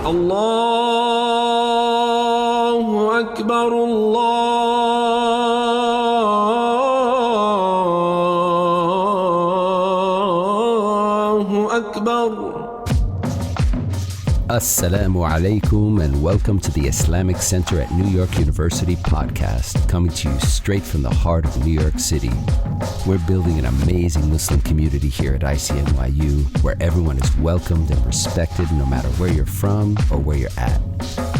الله أكبر الله أكبر. Assalamu alaikum and welcome to the Islamic Center at New York University podcast, coming to you straight from the heart of New York City. We're building an amazing Muslim community here at ICNYU where everyone is welcomed and respected no matter where you're from or where you're at.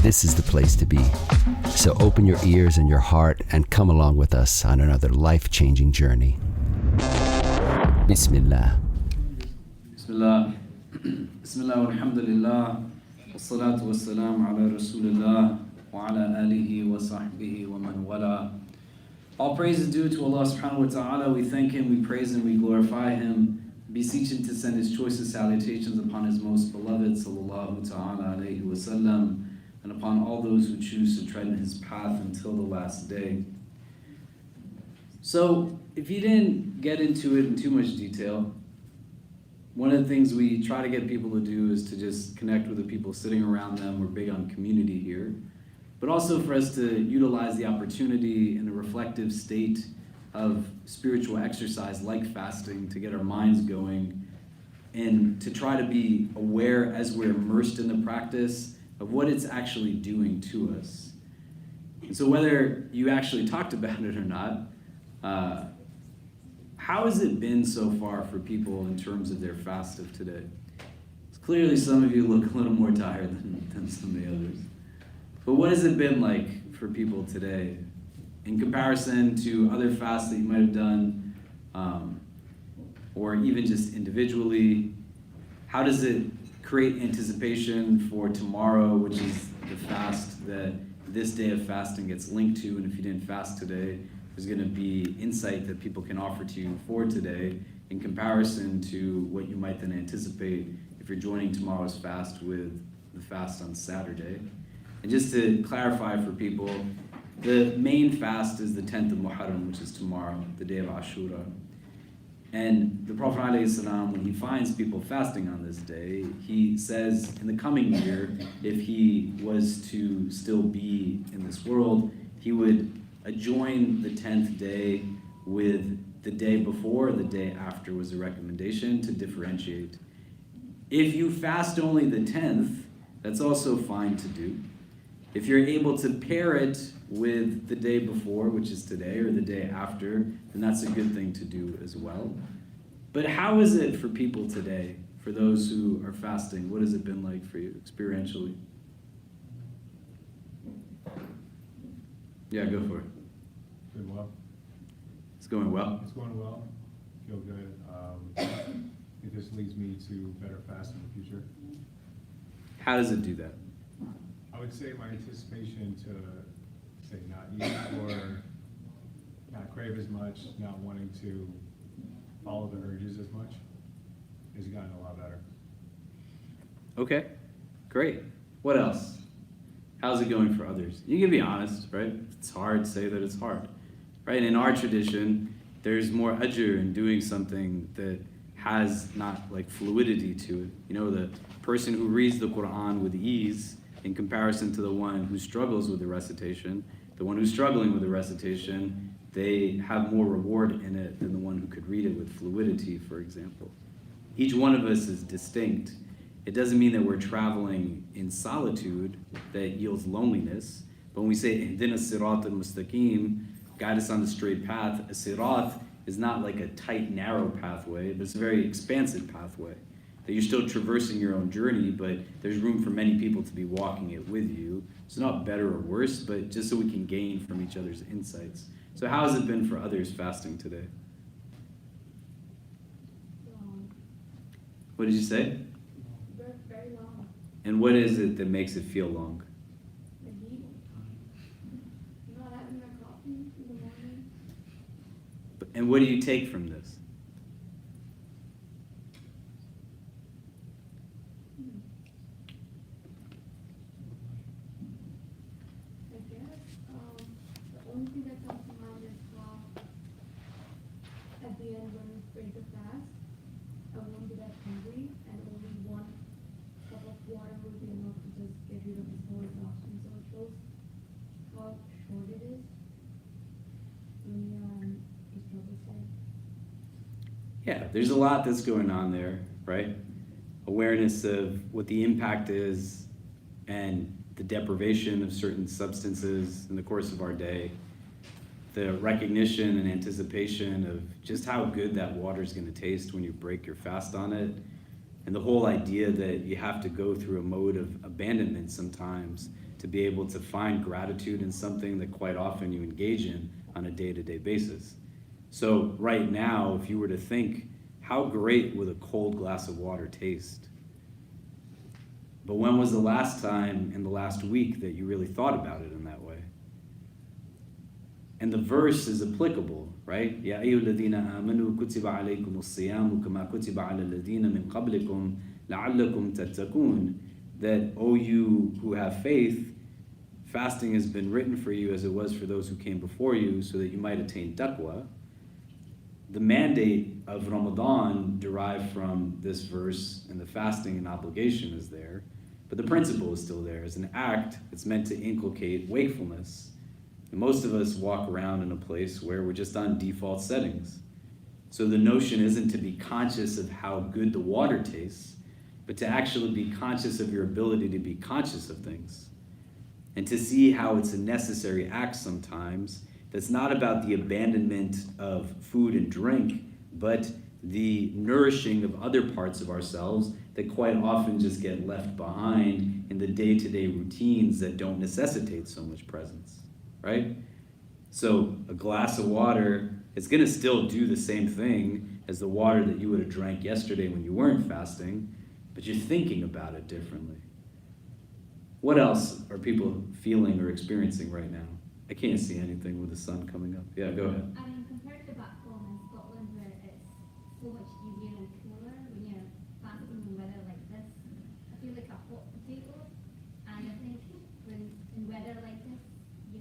This is the place to be. So open your ears and your heart and come along with us on another life-changing journey. Bismillah. Bismillah. Bismillah walhamdulillah. Wassalatu wassalamu ala rasulillah wa ala alihi wa sahbihi wa man wala. All praise is due to Allah subhanahu wa ta'ala. We thank Him, we praise Him, we glorify Him, beseech Him to send His choicest salutations upon His most beloved sallallahu ta'ala alayhi wa sallam, and upon all those who choose to tread in His path until the last day. So, if you didn't get into it in too much detail, one of the things we try to get people to do is to just connect with the people sitting around them. We're big on community here. But also for us to utilize the opportunity in a reflective state of spiritual exercise like fasting to get our minds going and to try to be aware as we're immersed in the practice of what it's actually doing to us. And so whether you actually talked about it or not, how has it been so far for people in terms of their fast of today? Clearly some of you look a little more tired than some of the others. But what has it been like for people today in comparison to other fasts that you might have done, or even just individually? How does it create anticipation for tomorrow, which is the fast that this day of fasting gets linked to? And if you didn't fast today, there's going to be insight that people can offer to you for today in comparison to what you might then anticipate if you're joining tomorrow's fast with the fast on Saturday. And just to clarify for people, the main fast is the 10th of Muharram, which is tomorrow, the day of Ashura. And the Prophet ﷺ, when he finds people fasting on this day, he says in the coming year, if he was to still be in this world, he would adjoin the 10th day with the day before, the day after was a recommendation to differentiate. If you fast only the 10th, that's also fine to do. If you're able to pair it with the day before, which is today, or the day after, then that's a good thing to do as well. But how is it for people today, for those who are fasting? What has it been like for you experientially? Yeah, go for it. Doing well. It's going well? It's going well. Feel good. It just leads me to better fast in the future. How does it do that? I would say my anticipation to, say, not eat or not crave as much, not wanting to follow the urges as much, has gotten a lot better. Okay, great. What else? How's it going for others? You can be honest, right? It's hard to say that it's hard, right? In our tradition, there's more ajr in doing something that has not like fluidity to it. You know, the person who reads the Quran with ease in comparison to the one who struggles with the recitation, the one who's struggling with the recitation, they have more reward in it than the one who could read it with fluidity, for example. Each one of us is distinct. It doesn't mean that we're traveling in solitude that yields loneliness. But when we say, Ihdina sirat al-mustaqim, guide us on the straight path, a sirat is not like a tight, narrow pathway, but it's a very expansive pathway. That you're still traversing your own journey, but there's room for many people to be walking it with you. It's not better or worse, but just so we can gain from each other's insights. So how has it been for others fasting today? What did you say? Very long. And what is it that makes it feel long? The heat. Not having my coffee in the morning. And what do you take from this? I guess the only thing that comes to mind is how at the end when we break the fast, I won't be that hungry and only one cup of water will be enough to just Yeah, there's a lot that's going on there, right? Awareness of what the impact is and the deprivation of certain substances in the course of our day, the recognition and anticipation of just how good that water is going to taste when you break your fast on it, and the whole idea that you have to go through a mode of abandonment sometimes to be able to find gratitude in something that quite often you engage in on a day-to-day basis. So right now, if you were to think, how great would a cold glass of water taste? But when was the last time in the last week that you really thought about it in that way? And the verse is applicable, right? يَا أَيُّهَا الَّذِينَ آمَنُوا كُتِبَ عَلَيْكُمُ الصِّيَامُ كَمَا كُتِبَ عَلَى الَّذِينَ مِنْ قَبْلِكُمْ لَعَلَّكُمْ تَتَّقُونَ. That, O you who have faith, fasting has been written for you as it was for those who came before you, so that you might attain taqwa. The mandate of Ramadan derived from this verse, and the fasting and obligation is there, but the principle is still there. As an act, it's meant to inculcate wakefulness. And most of us walk around in a place where we're just on default settings. So the notion isn't to be conscious of how good the water tastes, but to actually be conscious of your ability to be conscious of things. And to see how it's a necessary act sometimes that's not about the abandonment of food and drink, but the nourishing of other parts of ourselves that quite often just get left behind in the day-to-day routines that don't necessitate so much presence, right? So a glass of water is gonna still do the same thing as the water that you would have drank yesterday when you weren't fasting, but you're thinking about it differently. What else are people feeling or experiencing right now? I can't see anything with the sun coming up. Yeah, go ahead. I mean, compared to back home in Scotland, where it's so much easier and cooler when you're fasting in weather like this, I feel like a hot potato. And I think when in weather like this, you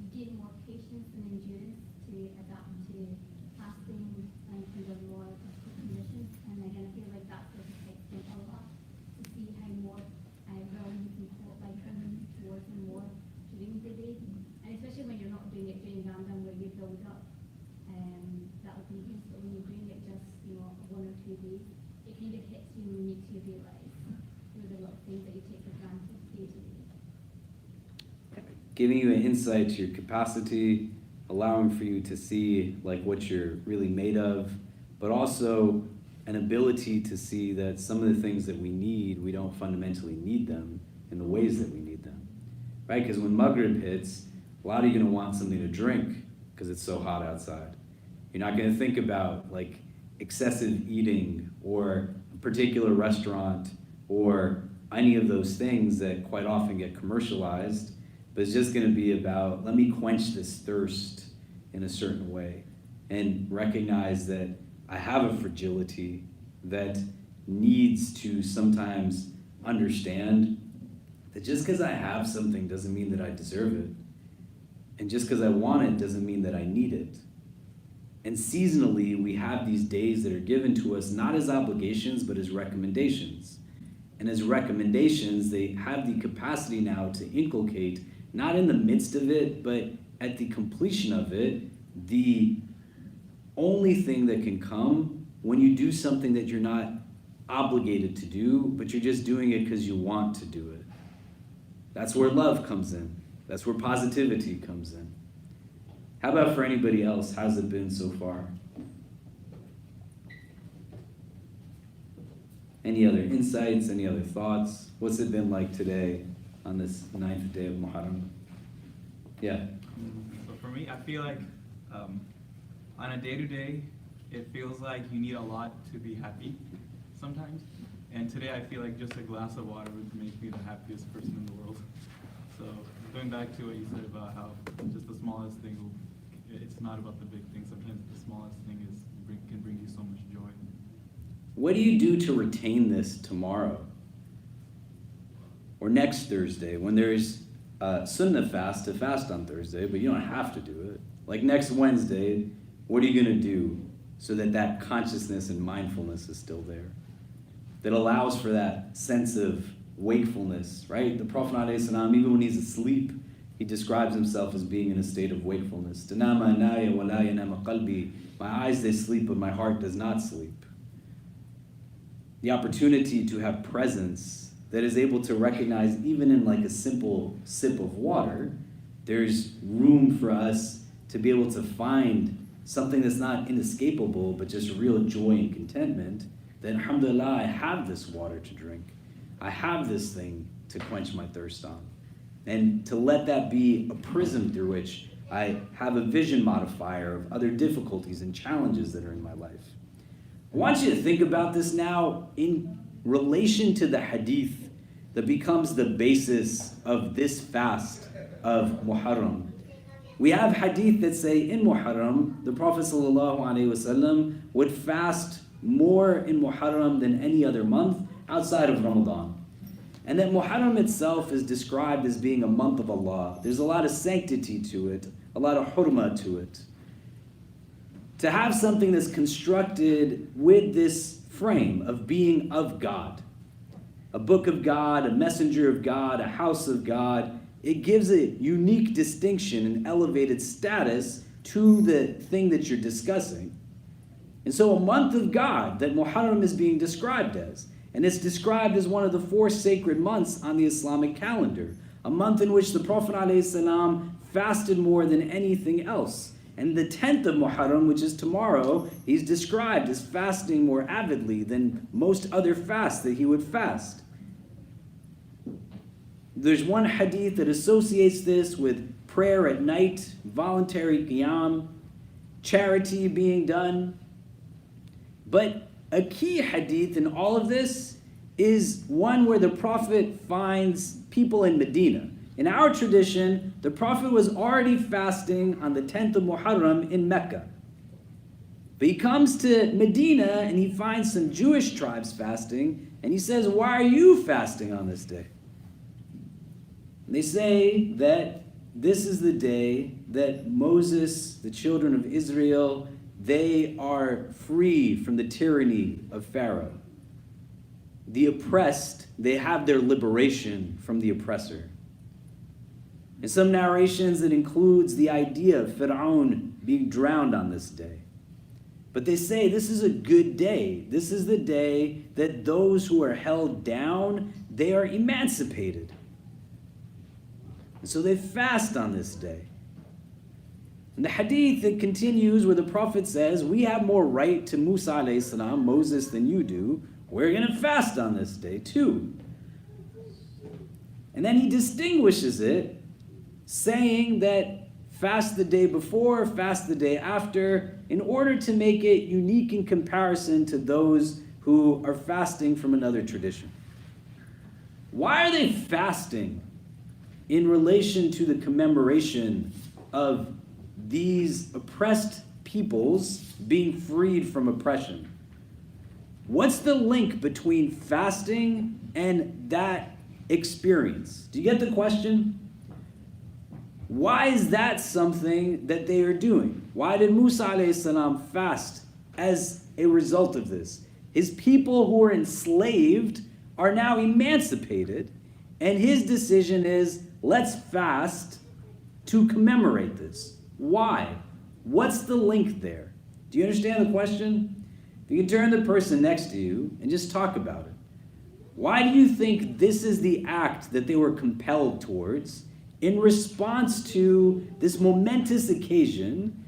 gain more patience and endurance to adapt to fasting and kind of more difficult conditions. And again, I feel like that's what affects me a lot, to see how more willing you can hold, like coming towards and more during the day, and especially when you're not doing it during Ramadan where you build up that obedience, but when you're doing it just 1 or 2 days, it kind of hits you and you need to realize the little things that you take for granted day to day. Giving you an insight to your capacity, allowing for you to see like what you're really made of, but also an ability to see that some of the things that we need, we don't fundamentally need them in the ways that we need them, right? Because when Maghrib hits, a lot of you are gonna want something to drink because it's so hot outside. You're not gonna think about like excessive eating or a particular restaurant or any of those things that quite often get commercialized, but it's just gonna be about, let me quench this thirst in a certain way and recognize that I have a fragility that needs to sometimes understand that just because I have something doesn't mean that I deserve it. And just because I want it doesn't mean that I need it. And seasonally, we have these days that are given to us not as obligations, but as recommendations. And as recommendations, they have the capacity now to inculcate, not in the midst of it, but at the completion of it, the only thing that can come when you do something that you're not obligated to do, but you're just doing it because you want to do it. That's where love comes in. That's where positivity comes in. How about for anybody else? How's it been so far? Any other insights, any other thoughts? What's it been like today on this 9th day of Muharram? Yeah. So for me, I feel like on a day-to-day, it feels like you need a lot to be happy sometimes. And today I feel like just a glass of water would make me the happiest person in the world. So going back to what you said about how just the smallest thing, it's not about the big thing. Sometimes the smallest thing can bring you so much joy. What do you do to retain this tomorrow? Or next Thursday, when there's Sunnah fast to fast on Thursday, but you don't have to do it. Like next Wednesday, what are you gonna do so that that consciousness and mindfulness is still there? That allows for that sense of wakefulness, right? The Prophet ﷺ, even when he's asleep, he describes himself as being in a state of wakefulness. My eyes, they sleep, but my heart does not sleep. The opportunity to have presence that is able to recognize, even in like a simple sip of water, there's room for us to be able to find something that's not inescapable, but just real joy and contentment, that alhamdulillah, I have this water to drink. I have this thing to quench my thirst on. And to let that be a prism through which I have a vision modifier of other difficulties and challenges that are in my life. I want you to think about this now in relation to the hadith that becomes the basis of this fast of Muharram. We have hadith that say in Muharram, the Prophet ﷺ would fast more in Muharram than any other month outside of Ramadan. And that Muharram itself is described as being a month of Allah. There's a lot of sanctity to it, a lot of hurma to it. To have something that's constructed with this frame of being of God, a book of God, a messenger of God, a house of God, it gives a unique distinction and elevated status to the thing that you're discussing. And so a month of God that Muharram is being described as, and it's described as one of the 4 sacred months on the Islamic calendar, a month in which the Prophet ﷺ fasted more than anything else. And the 10th of Muharram, which is tomorrow, he's described as fasting more avidly than most other fasts that he would fast. There's one hadith that associates this with prayer at night, voluntary qiyam, charity being done. But a key hadith in all of this is one where the Prophet finds people in Medina. In our tradition, the Prophet was already fasting on the 10th of Muharram in Mecca. But he comes to Medina and he finds some Jewish tribes fasting, and he says, "Why are you fasting on this day?" And they say that this is the day that Moses, the children of Israel, they are free from the tyranny of Pharaoh. The oppressed, they have their liberation from the oppressor. In some narrations, it includes the idea of Pharaoh being drowned on this day. But they say this is a good day. This is the day that those who are held down, they are emancipated. And so they fast on this day. And the hadith, it continues where the Prophet says, we have more right to Musa alayhi salam, Moses, than you do. We're going to fast on this day too. And then he distinguishes it, saying that fast the day before, fast the day after, in order to make it unique in comparison to those who are fasting from another tradition. Why are they fasting in relation to the commemoration of these oppressed peoples being freed from oppression? What's the link between fasting and that experience? Do you get the question? Why is that something that they are doing? Why did Musa alayhi salam fast as a result of this? His people who were enslaved are now emancipated, and his decision is, let's fast to commemorate this. Why? What's the link there? Do you understand the question? If you can turn to the person next to you and just talk about it. Why do you think this is the act that they were compelled towards in response to this momentous occasion?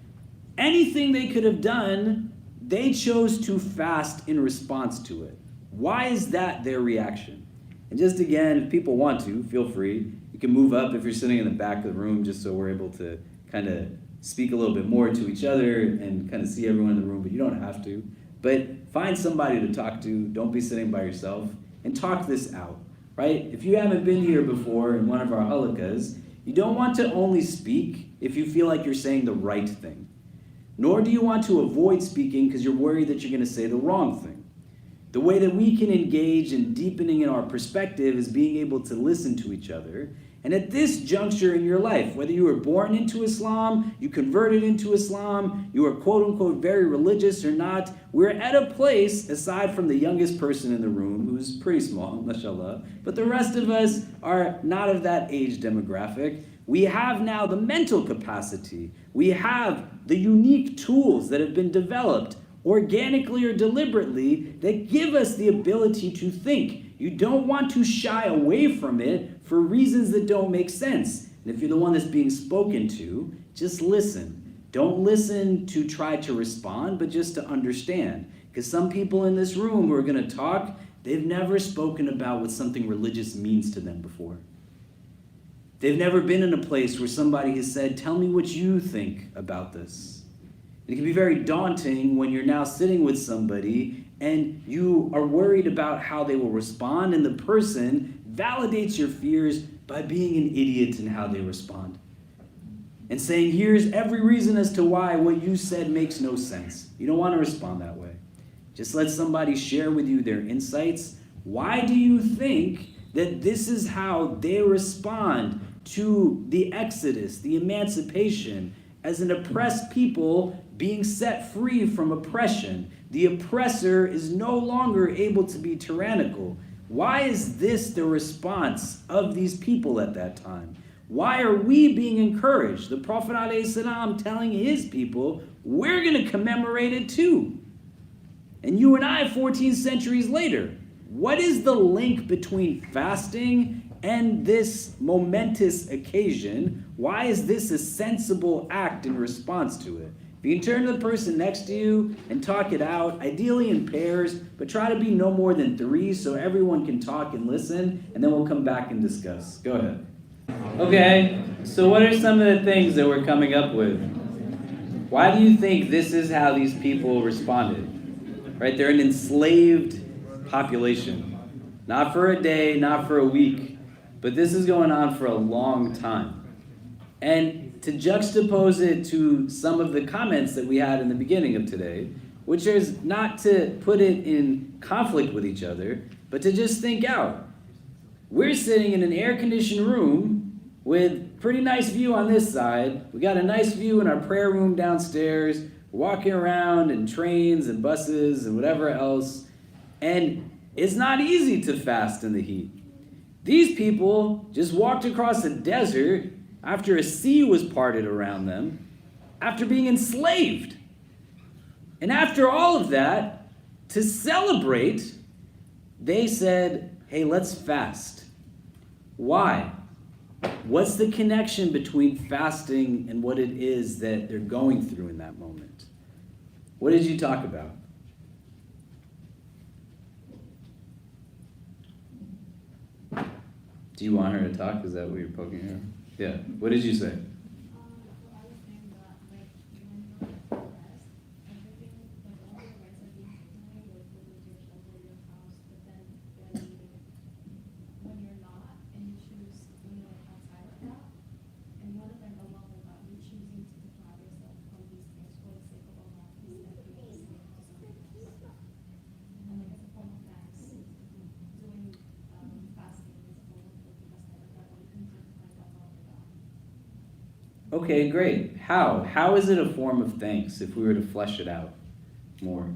Anything they could have done, they chose to fast in response to it. Why is that their reaction? And just again, if people want to, feel free. You can move up if you're sitting in the back of the room, just so we're able to kind of speak a little bit more to each other and kind of see everyone in the room, but you don't have to. But find somebody to talk to. Don't be sitting by yourself, and talk this out, right? If you haven't been here before in one of our halakas, you don't want to only speak if you feel like you're saying the right thing. Nor do you want to avoid speaking because you're worried that you're going to say the wrong thing. The way that we can engage in deepening in our perspective is being able to listen to each other. And at this juncture in your life, whether you were born into Islam, you converted into Islam, you are quote-unquote very religious or not, we're at a place, aside from the youngest person in the room, who's pretty small, mashallah, but the rest of us are not of that age demographic. We have now the mental capacity. We have the unique tools that have been developed organically or deliberately that give us the ability to think. You don't want to shy away from it for reasons that don't make sense. And if you're the one that's being spoken to, just listen. Don't listen to try to respond, but just to understand. Because some people in this room who are going to talk, they've never spoken about what something religious means to them before. They've never been in a place where somebody has said, tell me what you think about this. It can be very daunting when you're now sitting with somebody and you are worried about how they will respond, and the person validates your fears by being an idiot in how they respond. And saying, here's every reason as to why what you said makes no sense. You don't want to respond that way. Just let somebody share with you their insights. Why do you think that this is how they respond to the Exodus, the emancipation, as an oppressed people being set free from oppression? The oppressor is no longer able to be tyrannical. Why is this the response of these people at that time? Why are we being encouraged? The Prophet ﷺ telling his people, we're going to commemorate it too. And you and I, 14 centuries later, what is the link between fasting and this momentous occasion? Why is this a sensible act in response to it? If you can turn to the person next to you and talk it out, ideally in pairs, but try to be no more than 3 so everyone can talk and listen, and then we'll come back and discuss. Go ahead. Okay, so what are some of the things that we're coming up with? Why do you think this is how these people responded? Right, they're an enslaved population. Not for a day, not for a week, but this is going on for a long time. And to juxtapose it to some of the comments that we had in the beginning of today, which is not to put it in conflict with each other, but to just think out. We're sitting in an air-conditioned room with pretty nice view on this side. We got a nice view in our prayer room downstairs. We're walking around in trains and buses and whatever else. And it's not easy to fast in the heat. These people just walked across a desert after a sea was parted around them, after being enslaved. And after all of that, to celebrate, they said, hey, let's fast. Why? What's the connection between fasting and what it is that they're going through in that moment? What did you talk about? Do you want her to talk? Is that what you're poking her? Yeah. What did you say? I was saying that, like, when you're depressed, everything, like, all the rights are being taken away, like, food, your shelter, your house, but then when you're not, and you choose to live outside of that, and you want to thank Allah for that, you're choosing to deprive yourself from these things for the sake of Allah, instead of being a slave to something else. And, like, it's a form of thanks. Doing fasting is a form of forgiveness that one can do to thank Allah for that. Okay, great. How? How is it a form of thanks if we were to flesh it out more?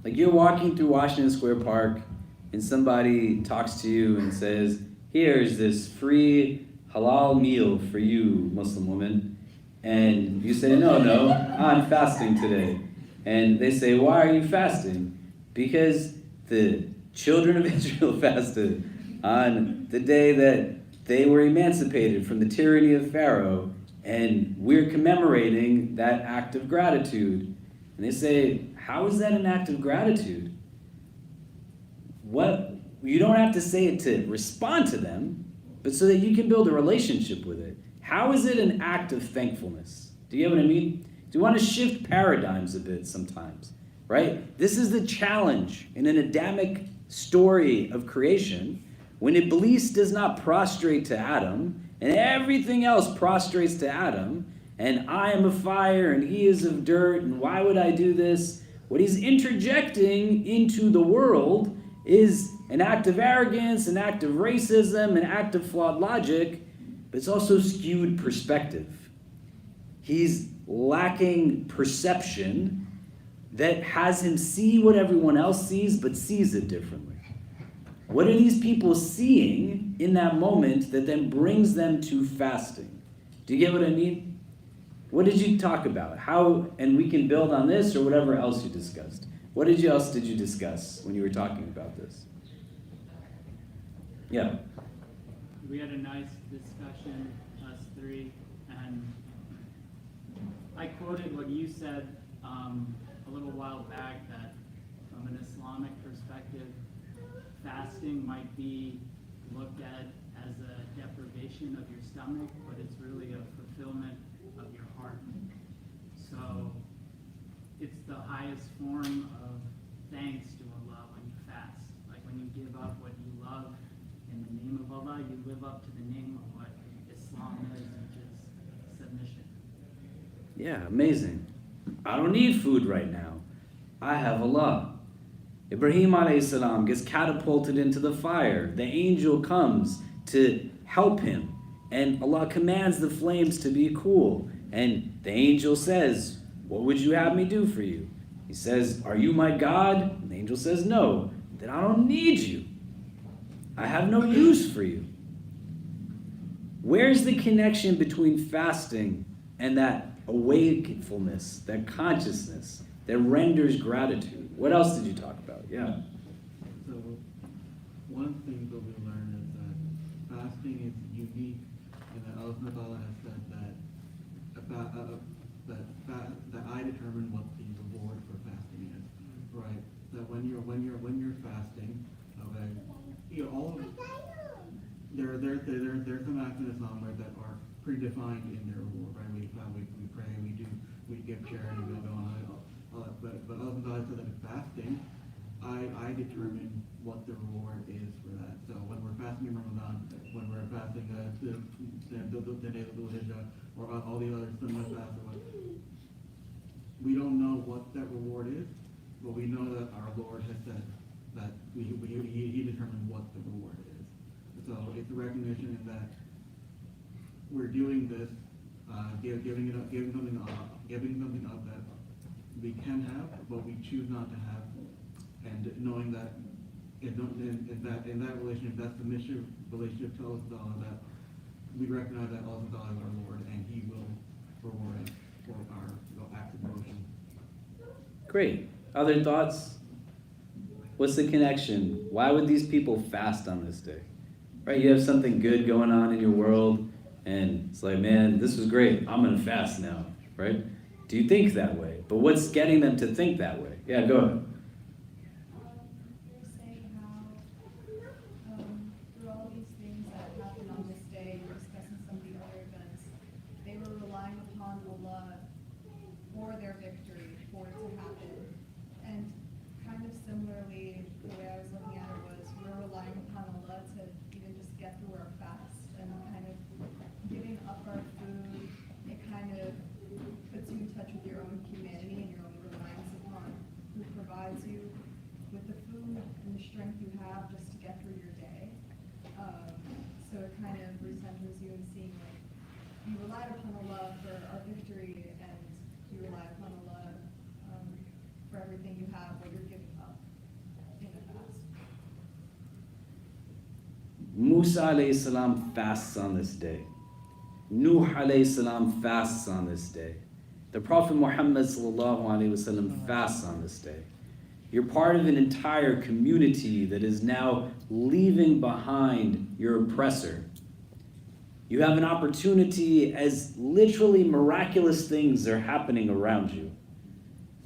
Like you're walking through Washington Square Park and somebody talks to you and says, here's this free halal meal for you, Muslim woman. And you say, no, I'm fasting today. And they say, why are you fasting? Because the children of Israel fasted on the day that they were emancipated from the tyranny of Pharaoh, and we're commemorating that act of gratitude. And they say, how is that an act of gratitude? What? You don't have to say it to respond to them, but so that you can build a relationship with it. How is it an act of thankfulness? Do you get what I mean? Do you want to shift paradigms a bit sometimes, right? This is the challenge in an Adamic story of creation. When Iblis does not prostrate to Adam, and everything else prostrates to Adam, and I am of fire, and he is of dirt, and why would I do this? What he's interjecting into the world is an act of arrogance, an act of racism, an act of flawed logic, but it's also skewed perspective. He's lacking perception that has him see what everyone else sees, but sees it differently. What are these people seeing in that moment that then brings them to fasting? Do you get what I mean? What did you talk about? How, and we can build on this or whatever else you discussed. What else did you discuss when you were talking about this? Yeah. We had a nice discussion, us three, and I quoted what you said a little while back, that from an Islamic perspective, fasting might be looked at as a deprivation of your stomach, but it's really a fulfillment of your heart. So it's the highest form of thanks to Allah when you fast. Like when you give up what you love in the name of Allah, you live up to the name of what Islam is, which is submission. Yeah, amazing. I don't need food right now. I have Allah. Ibrahim alayhi salam gets catapulted into the fire. The angel comes to help him, and Allah commands the flames to be cool. And the angel says, "What would you have me do for you?" He says, "Are you my God?" And the angel says, "No." Then I don't need you. I have no use for you. Where's the connection between fasting and that awakefulness, that consciousness that renders gratitude? What else did you talk about? Yeah. So one thing that we learned is that fasting is unique, and that Allah has said that I determine what the reward for fasting is, right? That when you're fasting, okay, you know, all of there's some acts in Islam that are predefined in their reward, right? We pray, we give charity, we go on, all that. But Allah said that in fasting, I determine what the reward is for that. So when we're fasting in Ramadan, when we're fasting the day of the Hijjah, or all the other similar fasts, we don't know what that reward is, but we know that our Lord has said that He determined what the reward is. So it's a recognition in that we're doing this, giving something up that we can have, but we choose not to have, and knowing that in that relationship, that submissive relationship to Allah, that we recognize that Allah is our Lord, and He will reward us for our acts of devotion. Great. Other thoughts? What's the connection? Why would these people fast on this day? Right? You have something good going on in your world, and it's like, man, this was great. I'm going to fast now, right? Do you think that way? But what's getting them to think that way? Yeah, go ahead. You're saying how through all these things that happened on this day, you're discussing some of the other events, they were relying upon Allah for their victory, for it to happen. And kind of similarly, the way I was looking at it was, we're relying upon Allah to even just get through our fast, and kind of giving up our food, it kind of puts you in touch with your own humanity and your own reliance upon who provides you with the food and the strength you have just to get through your day. So it kind of recenters you in seeing, like, you relied upon Allah for our victory, and you rely upon Allah for everything you have, what you're giving up in the fast. Musa alayhi salam fasts on this day. Nuh alayhi salam fasts on this day. The Prophet Muhammad sallallahu alayhi wasallam fasts on this day. You're part of an entire community that is now leaving behind your oppressor. You have an opportunity as literally miraculous things are happening around you.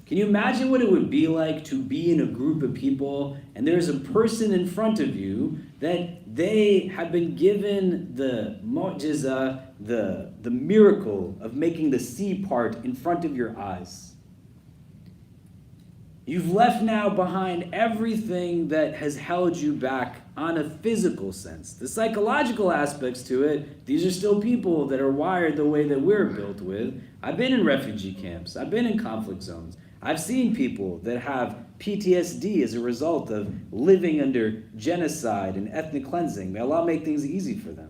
Can you imagine what it would be like to be in a group of people and there's a person in front of you that they have been given the mu'jiza, the miracle of making the sea part in front of your eyes? You've left now behind everything that has held you back on a physical sense. The psychological aspects to it, these are still people that are wired the way that we're built with. I've been in refugee camps. I've been in conflict zones. I've seen people that have PTSD as a result of living under genocide and ethnic cleansing. May Allah make things easy for them.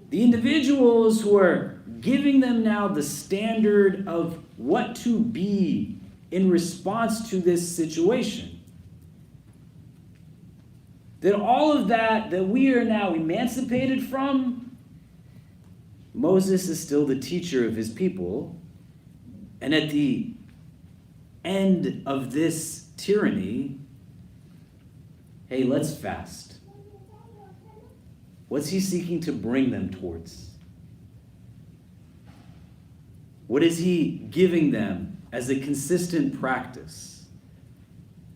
The individuals who are giving them now the standard of what to be in response to this situation. That all of that we are now emancipated from, Moses is still the teacher of his people, and at the end of this tyranny, hey, let's fast. What's he seeking to bring them towards? What is he giving them as a consistent practice?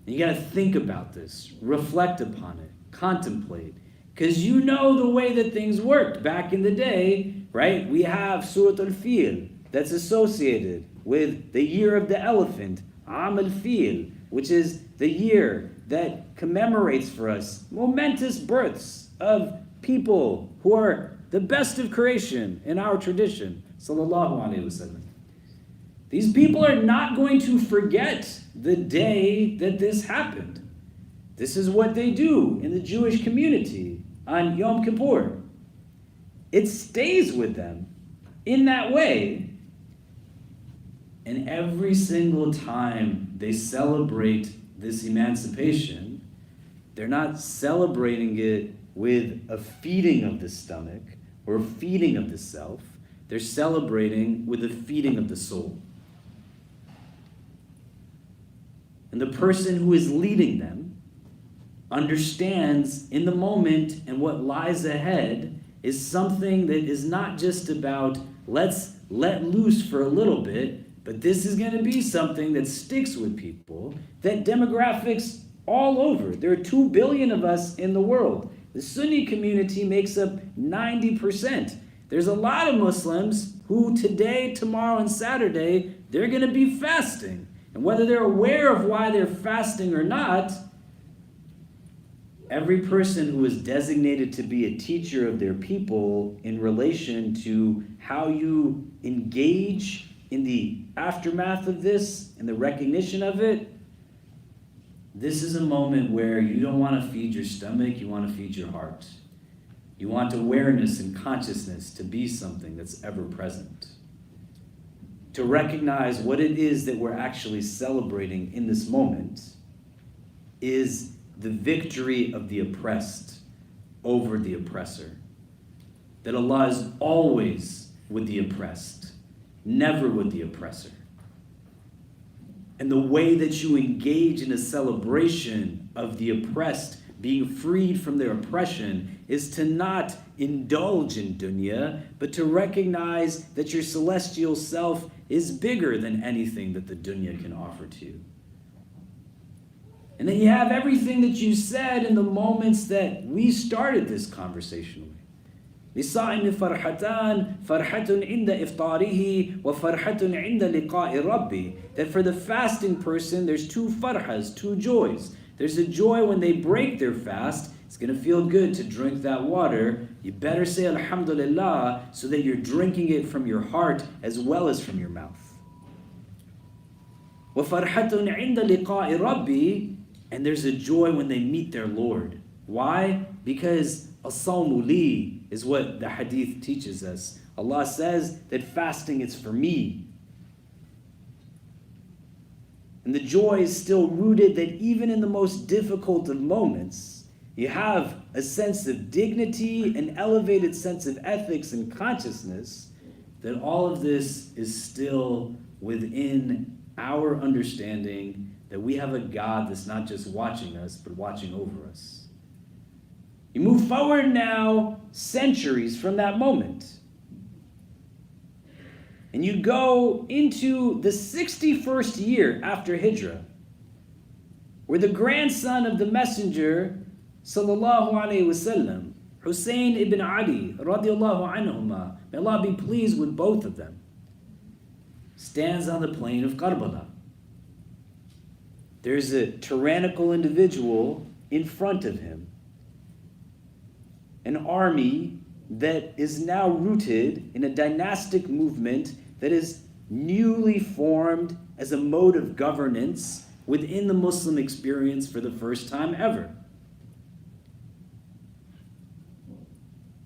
And you got to think about this, reflect upon it, contemplate, because you know the way that things worked back in the day, right? We have Surat al-Fil that's associated with the year of the elephant, Am al-Fil, which is the year that commemorates for us momentous births of people who are the best of creation in our tradition. Sallallahu Alaihi Wasallam. These people are not going to forget the day that this happened. This is what they do in the Jewish community on Yom Kippur. It stays with them in that way. And every single time they celebrate this emancipation, they're not celebrating it with a feeding of the stomach or a feeding of the self. They're celebrating with a feeding of the soul. And the person who is leading them understands in the moment and what lies ahead is something that is not just about let's let loose for a little bit, but this is going to be something that sticks with people, that demographics all over. There are 2 billion of us in the world. The Sunni community makes up 90%. There's a lot of Muslims who today, tomorrow, and Saturday, they're going to be fasting. And whether they're aware of why they're fasting or not, every person who is designated to be a teacher of their people in relation to how you engage in the aftermath of this and the recognition of it, this is a moment where you don't want to feed your stomach, you want to feed your heart. You want awareness and consciousness to be something that's ever present. To recognize what it is that we're actually celebrating in this moment is the victory of the oppressed over the oppressor. That Allah is always with the oppressed, never with the oppressor. And the way that you engage in a celebration of the oppressed being freed from their oppression is to not indulge in dunya, but to recognize that your celestial self is bigger than anything that the dunya can offer to you. And then you have everything that you said in the moments that we started this conversation with. لِلصَّائِمِ فَرْحَتَانِ فَرْحَةٌ عِنْدَ إِفْطَارِهِ وَفَرْحَةٌ عِنْدَ لِقَاءِ رَبِّهِ. That for the fasting person, there's 2 farhas, 2 joys. There's a joy when they break their fast. It's going to feel good to drink that water. You better say Alhamdulillah so that you're drinking it from your heart as well as from your mouth. وَفَرْحَةٌ عِنْدَ لِقَاءِ رَبِّهِ. And there's a joy when they meet their Lord. Why? Because as-sawmu li is what the hadith teaches us. Allah says that fasting is for me. And the joy is still rooted that even in the most difficult of moments, you have a sense of dignity, an elevated sense of ethics and consciousness, that all of this is still within our understanding that we have a God that's not just watching us, but watching over us. You move forward now centuries from that moment. And you go into the 61st year after Hijrah, where the grandson of the Messenger, sallallahu alaihi wasallam, Hussein ibn Ali, radiallahu anhuma, may Allah be pleased with both of them, stands on the plain of Karbala. There's a tyrannical individual in front of him, an army that is now rooted in a dynastic movement that is newly formed as a mode of governance within the Muslim experience for the first time ever.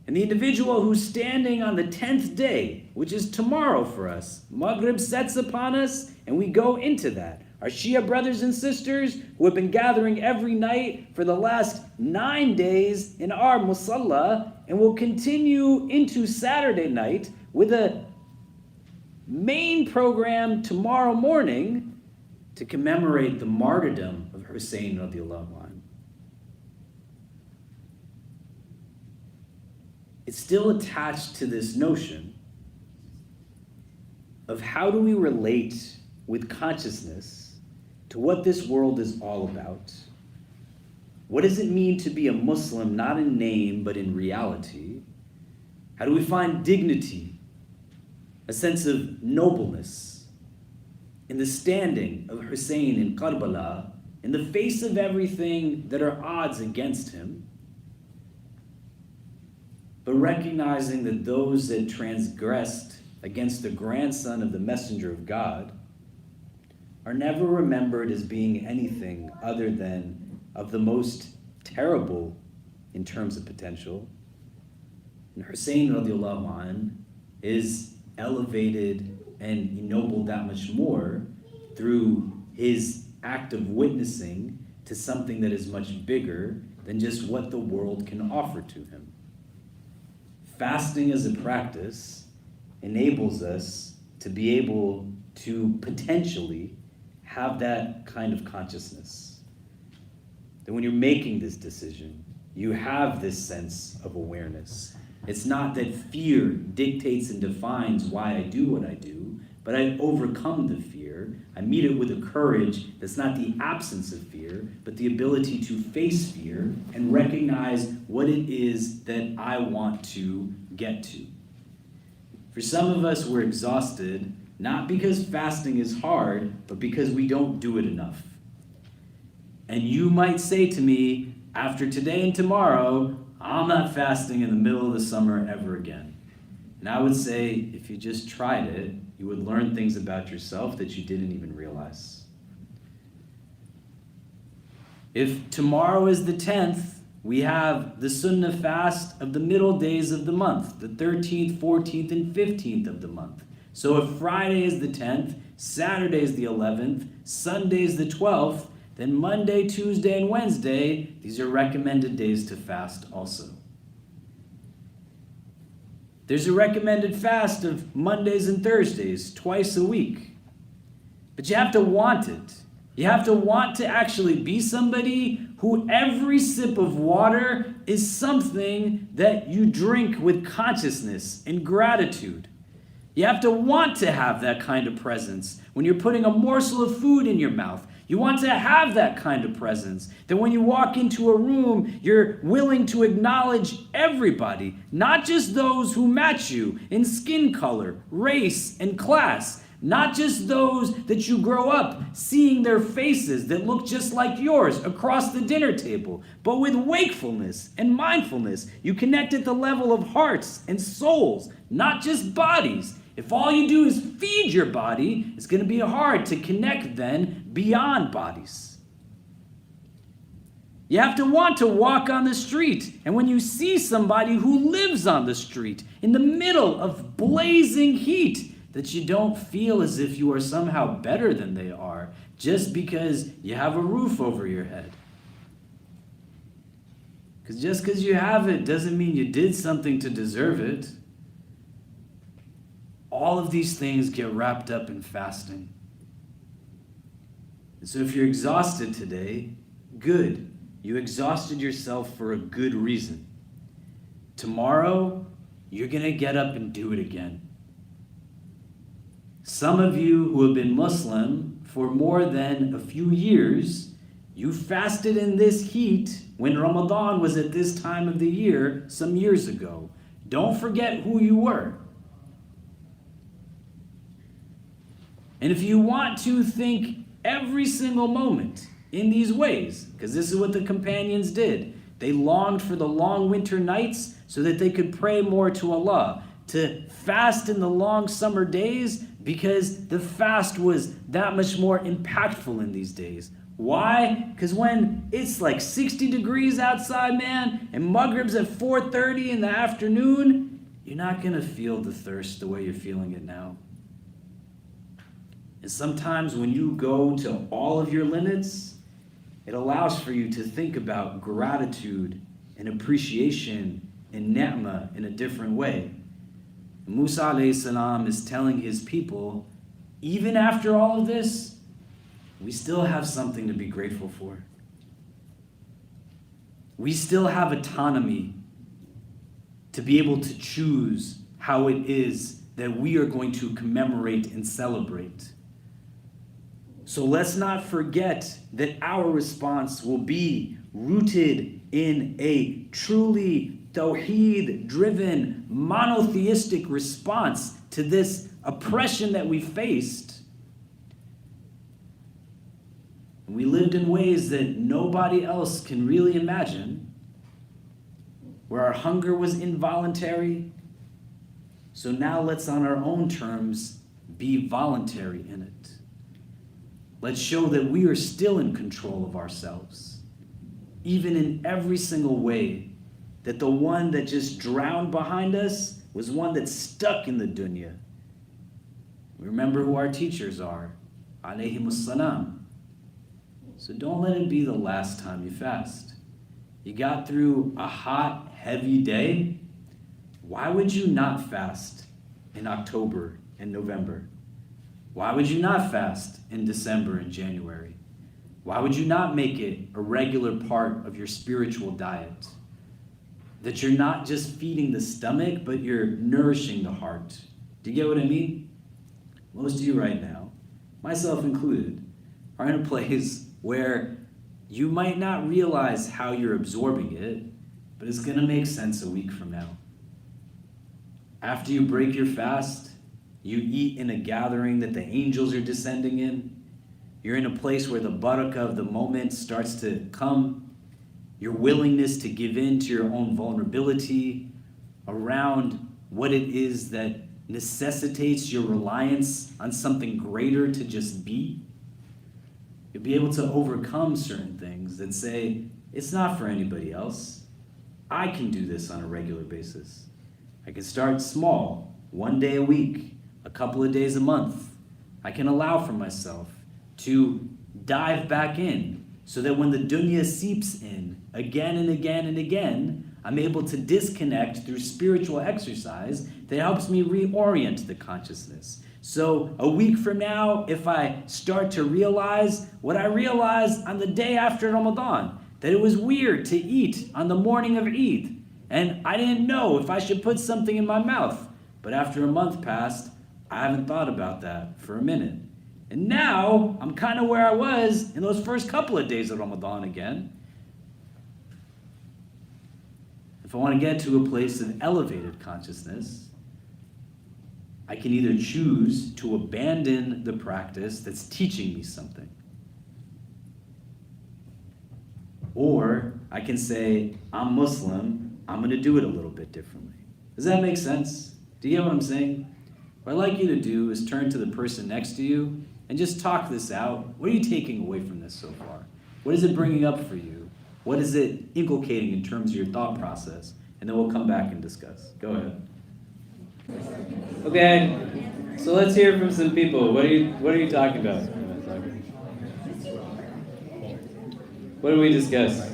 And the individual who's standing on the 10th day, which is tomorrow for us, Maghrib sets upon us and we go into that. Our Shia brothers and sisters who have been gathering every night for the last 9 days in our musalla and will continue into Saturday night with a main program tomorrow morning to commemorate the martyrdom of Hussein radiallahu anhu. It's still attached to this notion of how do we relate with consciousness to what this world is all about. What does it mean to be a Muslim, not in name, but in reality? How do we find dignity, a sense of nobleness, in the standing of Hussein in Karbala, in the face of everything that are odds against him, but recognizing that those that transgressed against the grandson of the messenger of God are never remembered as being anything other than of the most terrible in terms of potential. And Hussein radiallahu anh is elevated and ennobled that much more through his act of witnessing to something that is much bigger than just what the world can offer to him. Fasting as a practice enables us to be able to potentially have that kind of consciousness. That when you're making this decision, you have this sense of awareness. It's not that fear dictates and defines why I do what I do, but I overcome the fear. I meet it with a courage that's not the absence of fear, but the ability to face fear and recognize what it is that I want to get to. For some of us, we're exhausted, not because fasting is hard, but because we don't do it enough. And you might say to me, after today and tomorrow, I'm not fasting in the middle of the summer ever again. And I would say, if you just tried it, you would learn things about yourself that you didn't even realize. If tomorrow is the 10th, we have the Sunnah fast of the middle days of the month, the 13th, 14th, and 15th of the month. So if Friday is the 10th, Saturday is the 11th, Sunday is the 12th, then Monday, Tuesday, and Wednesday, these are recommended days to fast also. There's a recommended fast of Mondays and Thursdays, twice a week. But you have to want it. You have to want to actually be somebody who every sip of water is something that you drink with consciousness and gratitude. You have to want to have that kind of presence when you're putting a morsel of food in your mouth. You want to have that kind of presence, that when you walk into a room, you're willing to acknowledge everybody, not just those who match you in skin color, race, and class, not just those that you grow up seeing their faces that look just like yours across the dinner table, but with wakefulness and mindfulness, you connect at the level of hearts and souls, not just bodies. If all you do is feed your body, it's going to be hard to connect then beyond bodies. You have to want to walk on the street. And when you see somebody who lives on the street in the middle of blazing heat, that you don't feel as if you are somehow better than they are just because you have a roof over your head. Because just because you have it doesn't mean you did something to deserve it. All of these things get wrapped up in fasting. And so if you're exhausted today, good. You exhausted yourself for a good reason. Tomorrow, you're going to get up and do it again. Some of you who have been Muslim for more than a few years, you fasted in this heat when Ramadan was at this time of the year some years ago. Don't forget who you were. And if you want to think every single moment in these ways, because this is what the companions did. They longed for the long winter nights so that they could pray more to Allah, to fast in the long summer days because the fast was that much more impactful in these days. Why? Because when it's like 60 degrees outside, man, and Maghrib's at 4:30 in the afternoon, you're not going to feel the thirst the way you're feeling it now. And sometimes when you go to all of your limits, it allows for you to think about gratitude and appreciation and ni'mah in a different way. Musa alayhi salam is telling his people, even after all of this, we still have something to be grateful for. We still have autonomy to be able to choose how it is that we are going to commemorate and celebrate. So let's not forget that our response will be rooted in a truly Tawheed-driven, monotheistic response to this oppression that we faced. We lived in ways that nobody else can really imagine, where our hunger was involuntary. So now let's, on our own terms, be voluntary in it. Let's show that we are still in control of ourselves, even in every single way, that the one that just drowned behind us was one that's stuck in the dunya. Remember who our teachers are, alayhimus salam. So don't let it be the last time you fast. You got through a hot, heavy day. Why would you not fast in October and November? Why would you not fast in December and January? Why would you not make it a regular part of your spiritual diet? That you're not just feeding the stomach, but you're nourishing the heart. Do you get what I mean? Most of you right now, myself included, are in a place where you might not realize how you're absorbing it, but it's going to make sense a week from now. After you break your fast, you eat in a gathering that the angels are descending in. You're in a place where the barakah of the moment starts to come. Your willingness to give in to your own vulnerability around what it is that necessitates your reliance on something greater to just be. You'll be able to overcome certain things that say, it's not for anybody else. I can do this on a regular basis. I can start small, 1 day a week, a couple of days a month. I can allow for myself to dive back in so that when the dunya seeps in again and again and again, I'm able to disconnect through spiritual exercise that helps me reorient the consciousness. So a week from now, if I start to realize what I realized on the day after Ramadan, that it was weird to eat on the morning of Eid, and I didn't know if I should put something in my mouth. But after a month passed, I haven't thought about that for a minute. And now, I'm kind of where I was in those first couple of days of Ramadan again. If I want to get to a place of elevated consciousness, I can either choose to abandon the practice that's teaching me something, or I can say, I'm Muslim, I'm going to do it a little bit differently. Does that make sense? Do you get what I'm saying? What I'd like you to do is turn to the person next to you and just talk this out. What are you taking away from this so far? What is it bringing up for you? What is it inculcating in terms of your thought process? And then we'll come back and discuss. Go ahead. Okay, so let's hear from some people. What are you talking about? What did we discuss?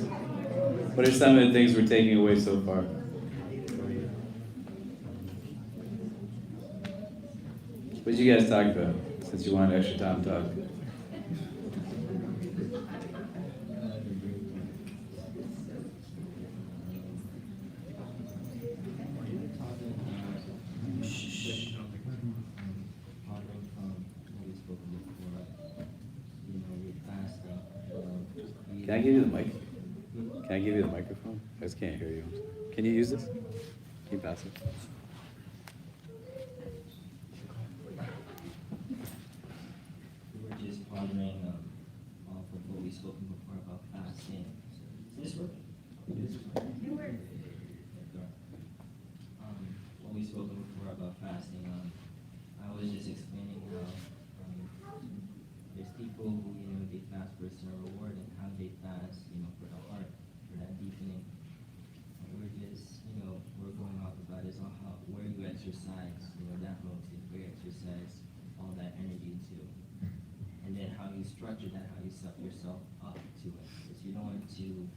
What are some of the things we're taking away so far? What did you guys talk about, since you wanted extra time to talk? Can I give you the mic? Can I give you the microphone? I just can't hear you. Can you use this? Can you pass it? We were just pondering off of what we spoken before about fasting. Does this work? It works. What we spoken before about fasting, I was just explaining how there's people who, they fast for a certain reward and how they fast, for the heart, for that deepening. And we're just, we're going off about is on how, where you exercise, that motive, where you exercise all that energy to. And then how you structure that, how you set yourself up to it. Because you don't want to,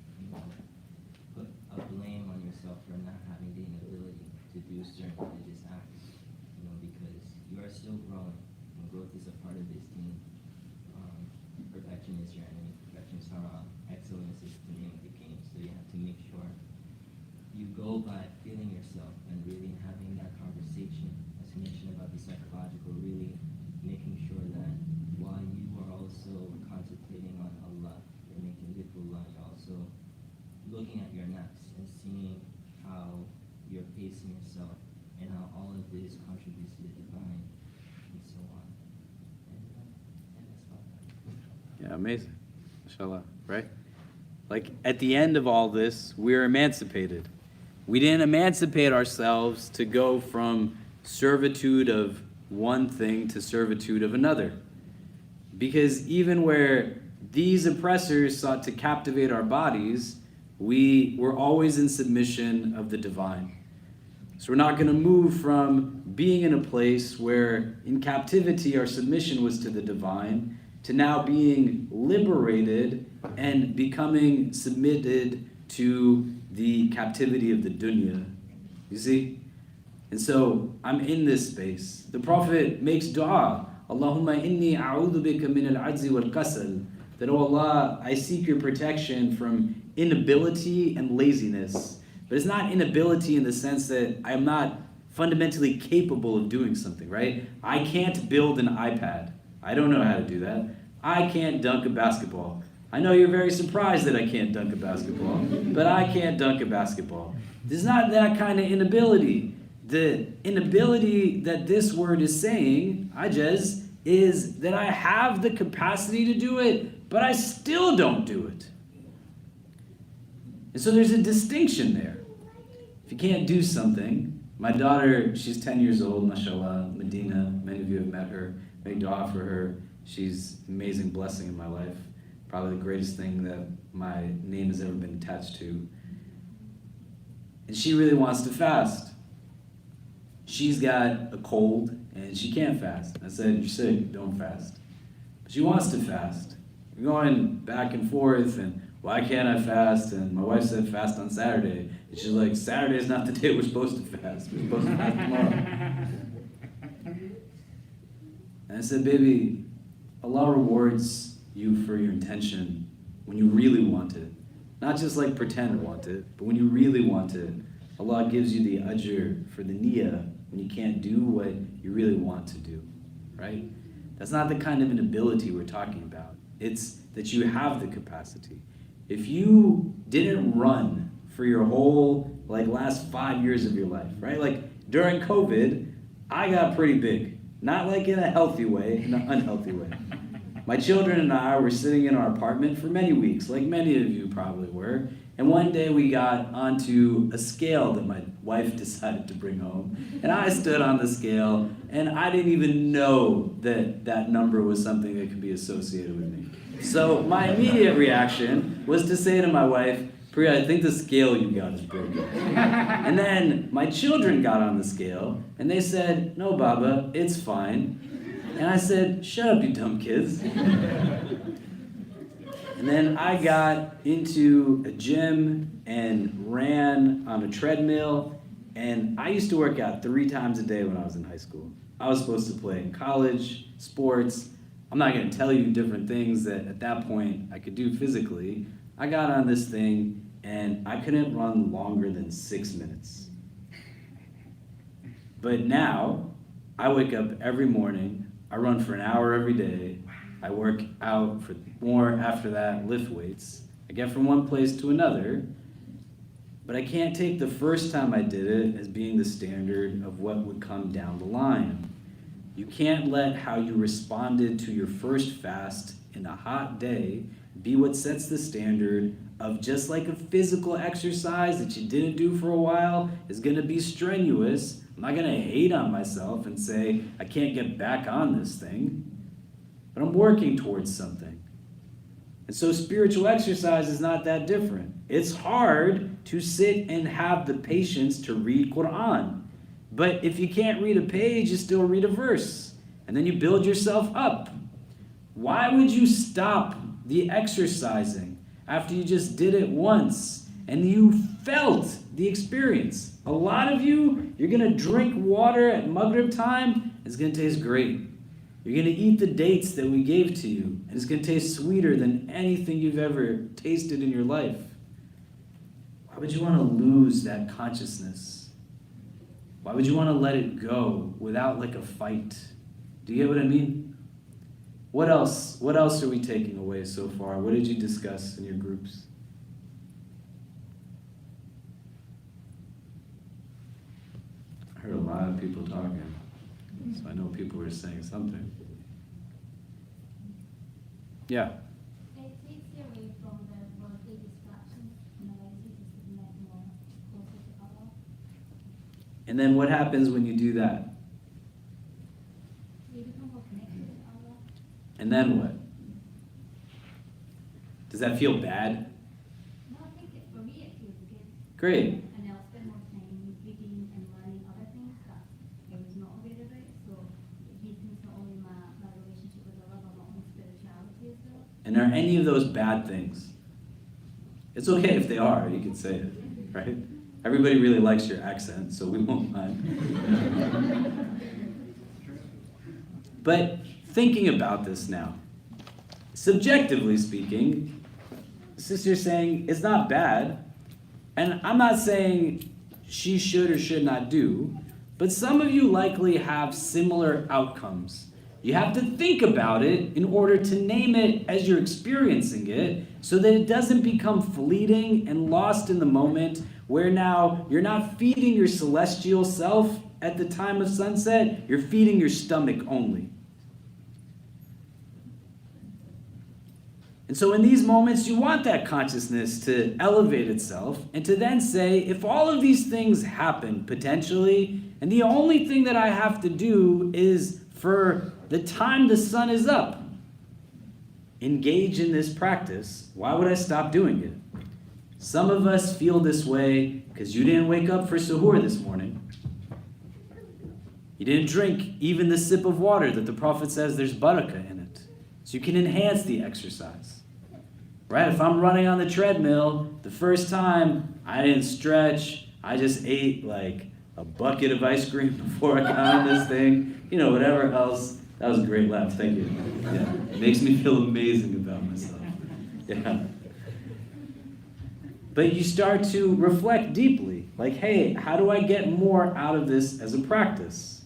put a blame on yourself for not having the ability to do certain religious acts. because you are still growing, and growth is a part of this team. Perfection is your enemy. Perfection is haram. Excellence is the name of the game. So you have to make sure you go by feeling yourself and really having that conversation, as you mentioned about the psychological, really making sure that while you are also concentrating on Allah, you're making dhikrullah, you're also looking at your nafs and seeing how you're pacing yourself and how all of this contributes to the divine and so on. And that's about that. Yeah, amazing. Mashallah, right? Like, at the end of all this, we're emancipated. We didn't emancipate ourselves to go from servitude of one thing to servitude of another. Because even where these oppressors sought to captivate our bodies, we were always in submission of the divine. So we're not going to move from being in a place where in captivity our submission was to the divine to now being liberated and becoming submitted to the captivity of the dunya. You see? And so I'm in this space. The Prophet makes dua, Allahumma inni a'udhu bika min al-'ajzi wal-kasal, that, oh Allah, I seek your protection from inability and laziness. But it's not inability in the sense that I'm not fundamentally capable of doing something, right? I can't build an iPad. I don't know how to do that. I can't dunk a basketball. I know you're very surprised that I can't dunk a basketball, but I can't dunk a basketball. There's not that kind of inability. The inability that this word is saying, ajaz, is that I have the capacity to do it, but I still don't do it. And so there's a distinction there. If you can't do something, my daughter, she's 10 years old, mashallah, Medina, many of you have met her, make dua for her. She's an amazing blessing in my life. Probably the greatest thing that my name has ever been attached to. And she really wants to fast. She's got a cold and she can't fast. I said, you're sick, don't fast. But she wants to fast. We're going back and forth and why can't I fast? And my wife said fast on Saturday. And she's like, Saturday is not the day we're supposed to fast. We're supposed to fast tomorrow. And I said, baby, Allah rewards you for your intention when you really want it. Not just like pretend want it, but when you really want it. Allah gives you the ajr for the niyyah when you can't do what you really want to do, right? That's not the kind of inability we're talking about. It's that you have the capacity. If you didn't run for your whole last 5 years of your life, right? Like during COVID, I got pretty big. Not like in a healthy way, in an unhealthy way. My children and I were sitting in our apartment for many weeks, like many of you probably were. And one day we got onto a scale that my wife decided to bring home. And I stood on the scale, and I didn't even know that that number was something that could be associated with me. So my immediate reaction was to say to my wife, Priya, I think the scale you got is broken. And then my children got on the scale, and they said, no, Baba, it's fine. And I said, shut up, you dumb kids. And then I got into a gym and ran on a treadmill, and I used to work out 3 times a day when I was in high school. I was supposed to play in college, sports. I'm not going to tell you different things that at that point I could do physically. I got on this thing, and I couldn't run longer than 6 minutes. But now, I wake up every morning, I run for an hour every day, I work out for more after that, lift weights. I get from one place to another, but I can't take the first time I did it as being the standard of what would come down the line. You can't let how you responded to your first fast in a hot day be what sets the standard of just like a physical exercise that you didn't do for a while is going to be strenuous. I'm not going to hate on myself and say, I can't get back on this thing, but I'm working towards something. And so spiritual exercise is not that different. It's hard to sit and have the patience to read Quran. But if you can't read a page, you still read a verse. And then you build yourself up. Why would you stop the exercising after you just did it once and you felt the experience? A lot of you, you're going to drink water at Maghrib time It's going to taste great. You're going to eat the dates that we gave to you, and it's going to taste sweeter than anything you've ever tasted in your life. Why would you want to lose that consciousness? Why would you want to let it go without like a fight? Do you get what I mean? What else are we taking away so far? What did you discuss in your groups? I heard a lot of people talking, so I know people were saying something. Yeah. It takes you away from the worldly distractions and allows you to submit more closer to Allah. And then what happens when you do that? You become more connected with Allah. And then what? Does that feel bad? No, I think for me it feels good. Great. And I'll spend more time reading and learning other things that I was not aware about. So it deepens not only my relationship with Allah, but my own spirituality as well. And are any of those bad things? It's okay if they are, you can say it, right? Everybody really likes your accent, so we won't mind. But thinking about this now, subjectively speaking, the sister's saying it's not bad, and I'm not saying she should or should not do, but some of you likely have similar outcomes. You have to think about it in order to name it as you're experiencing it so that it doesn't become fleeting and lost in the moment where now you're not feeding your celestial self at the time of sunset, you're feeding your stomach only. And so in these moments, you want that consciousness to elevate itself and to then say, if all of these things happen potentially, and the only thing that I have to do is for the time the sun is up, engage in this practice, why would I stop doing it? Some of us feel this way because you didn't wake up for suhoor this morning. You didn't drink even the sip of water that the Prophet says there's barakah in it. So you can enhance the exercise. Right? If I'm running on the treadmill, the first time I didn't stretch, I just ate like a bucket of ice cream before I got on this thing. You know, whatever else. That was a great laugh. Thank you. Yeah. It makes me feel amazing about myself. Yeah. But you start to reflect deeply. Like, hey, how do I get more out of this as a practice?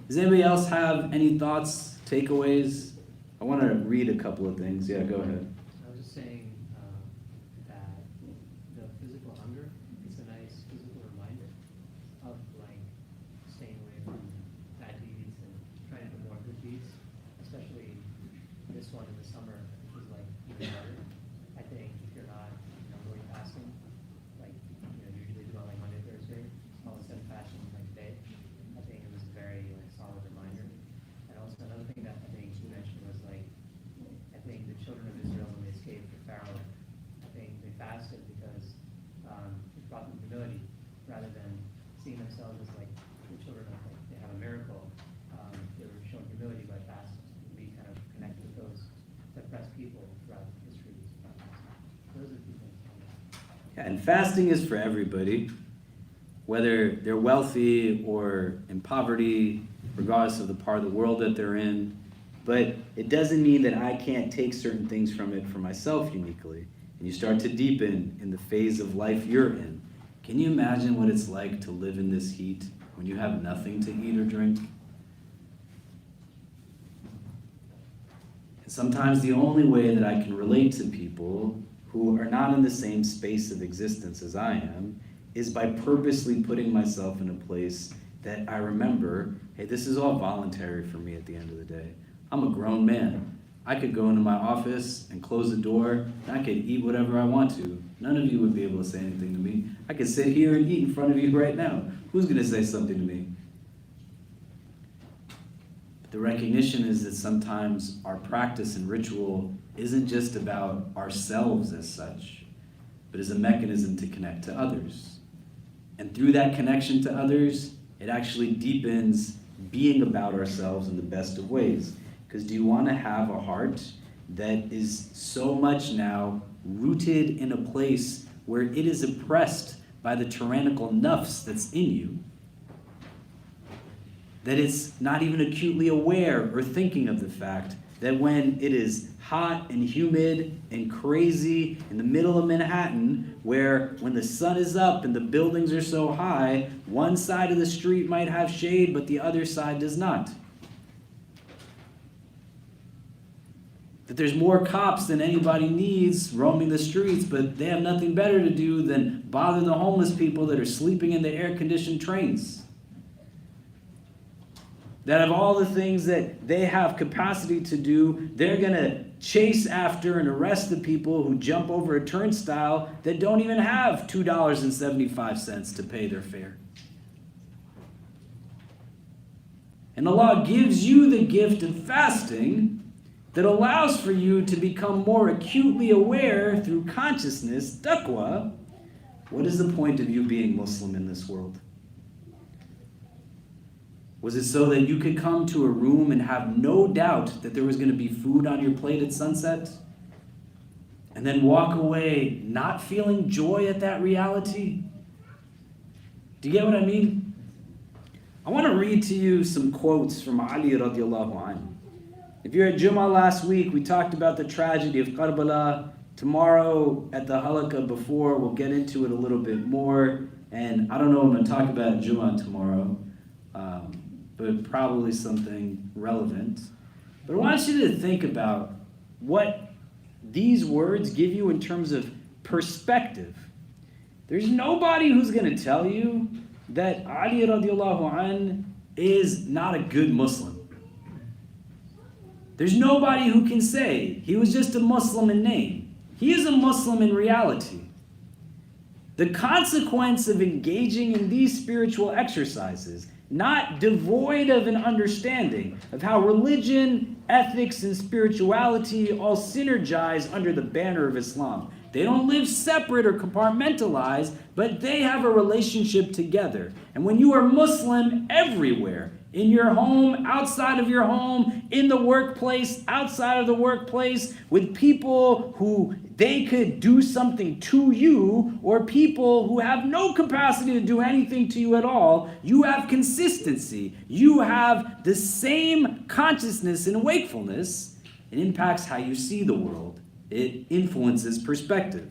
Does anybody else have any thoughts, takeaways? I want to read a couple of things. Yeah, go ahead. I was just saying that the physical hunger is a nice physical reminder of like staying away from bad deeds and trying to do more good deeds, especially this one in the summer, which is like even harder. I think if you're not really fasting, like usually do on like Monday, Thursday, all of a sudden fasting like today, I think it was a very like solid reminder. And also another thing that I think you mentioned was like, I think the children of Israel when they escaped from Pharaoh, I think they fasted because it brought them humility rather than seeing themselves as like the children of like they have a miracle. They were shown humility by fasting. We kind of connect with those oppressed people throughout history. Those are the things. Yeah, and fasting is for everybody, whether they're wealthy or in poverty, regardless of the part of the world that they're in. But it doesn't mean that I can't take certain things from it for myself uniquely. And you start to deepen in the phase of life you're in. Can you imagine what it's like to live in this heat when you have nothing to eat or drink? And sometimes the only way that I can relate to people who are not in the same space of existence as I am is by purposely putting myself in a place that I remember, hey, this is all voluntary for me at the end of the day. I'm a grown man. I could go into my office and close the door, and I could eat whatever I want to. None of you would be able to say anything to me. I could sit here and eat in front of you right now. Who's going to say something to me? But the recognition is that sometimes our practice and ritual isn't just about ourselves as such, but is a mechanism to connect to others. And through that connection to others, it actually deepens being about ourselves in the best of ways. Because do you want to have a heart that is so much now rooted in a place where it is oppressed by the tyrannical nafs that's in you? that it's not even acutely aware or thinking of the fact that when it is hot and humid and crazy in the middle of Manhattan, where when the sun is up and the buildings are so high, one side of the street might have shade, but the other side does not. That there's more cops than anybody needs roaming the streets, but they have nothing better to do than bother the homeless people that are sleeping in the air-conditioned trains. That of all the things that they have capacity to do, they're going to chase after and arrest the people who jump over a turnstile that don't even have $2.75 to pay their fare. And Allah gives you the gift of fasting that allows for you to become more acutely aware through consciousness, taqwa. What is the point of you being Muslim in this world? Was it so that you could come to a room and have no doubt that there was going to be food on your plate at sunset? And then walk away not feeling joy at that reality? Do you get what I mean? I want to read to you some quotes from Ali radiallahu anhu. If you're at Jummah last week, we talked about the tragedy of Karbala. Tomorrow at the halaqah before, we'll get into it a little bit more. And I don't know what I'm going to talk about at Jummah tomorrow. But probably something relevant. But I want you to think about what these words give you in terms of perspective. There's nobody who's going to tell you that Ali radiallahu anh is not a good Muslim. There's nobody who can say he was just a Muslim in name. He is a Muslim in reality. The consequence of engaging in these spiritual exercises, not devoid of an understanding of how religion, ethics, and spirituality all synergize under the banner of Islam. They don't live separate or compartmentalized, but they have a relationship together. And when you are Muslim everywhere, in your home, outside of your home, in the workplace, outside of the workplace, with people who they could do something to you, or people who have no capacity to do anything to you at all, you have consistency. You have the same consciousness and wakefulness. It impacts how you see the world. It influences perspective.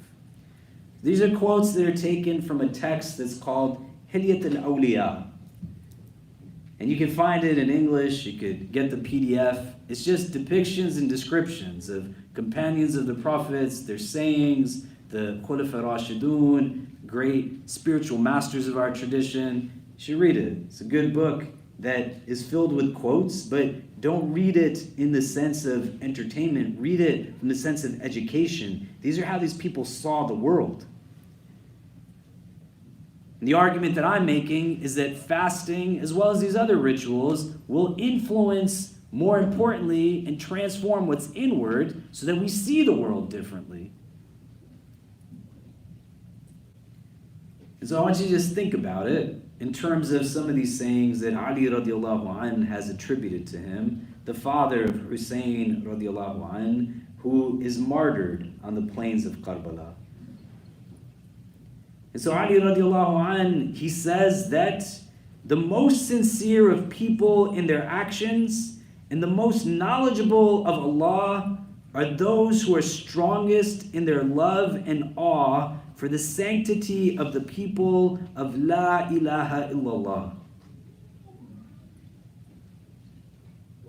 These are quotes that are taken from a text that's called Hilyat al-Awliya. And you can find it in English, you could get the PDF. It's just depictions and descriptions of companions of the prophets, their sayings, the Khulafa Rashidun, great spiritual masters of our tradition. You should read it. It's a good book that is filled with quotes, but don't read it in the sense of entertainment. Read it in the sense of education. These are how these people saw the world. And the argument that I'm making is that fasting, as well as these other rituals, will influence, more importantly, and transform what's inward so that we see the world differently. And so I want you to just think about it in terms of some of these sayings that Ali radiallahu anh has attributed to him, the father of Hussein radiallahu anh, who is martyred on the plains of Karbala. And so Ali radiallahu anh, he says that the most sincere of people in their actions and the most knowledgeable of Allah are those who are strongest in their love and awe for the sanctity of the people of La ilaha illallah.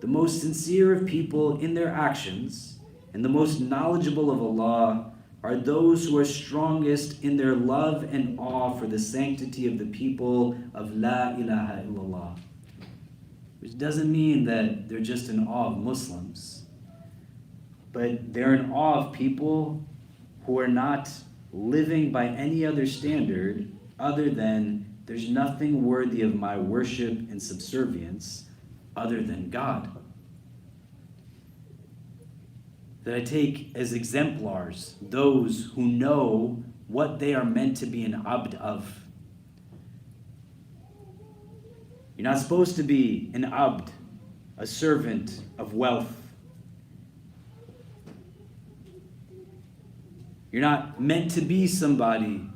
The most sincere of people in their actions and the most knowledgeable of Allah are those who are strongest in their love and awe for the sanctity of the people of La ilaha illallah. Which doesn't mean that they're just in awe of Muslims, but they're in awe of people who are not living by any other standard other than there's nothing worthy of my worship and subservience other than God. That I take as exemplars those who know what they are meant to be an abd of. You're not supposed to be an abd, a servant of wealth. You're not meant to be somebody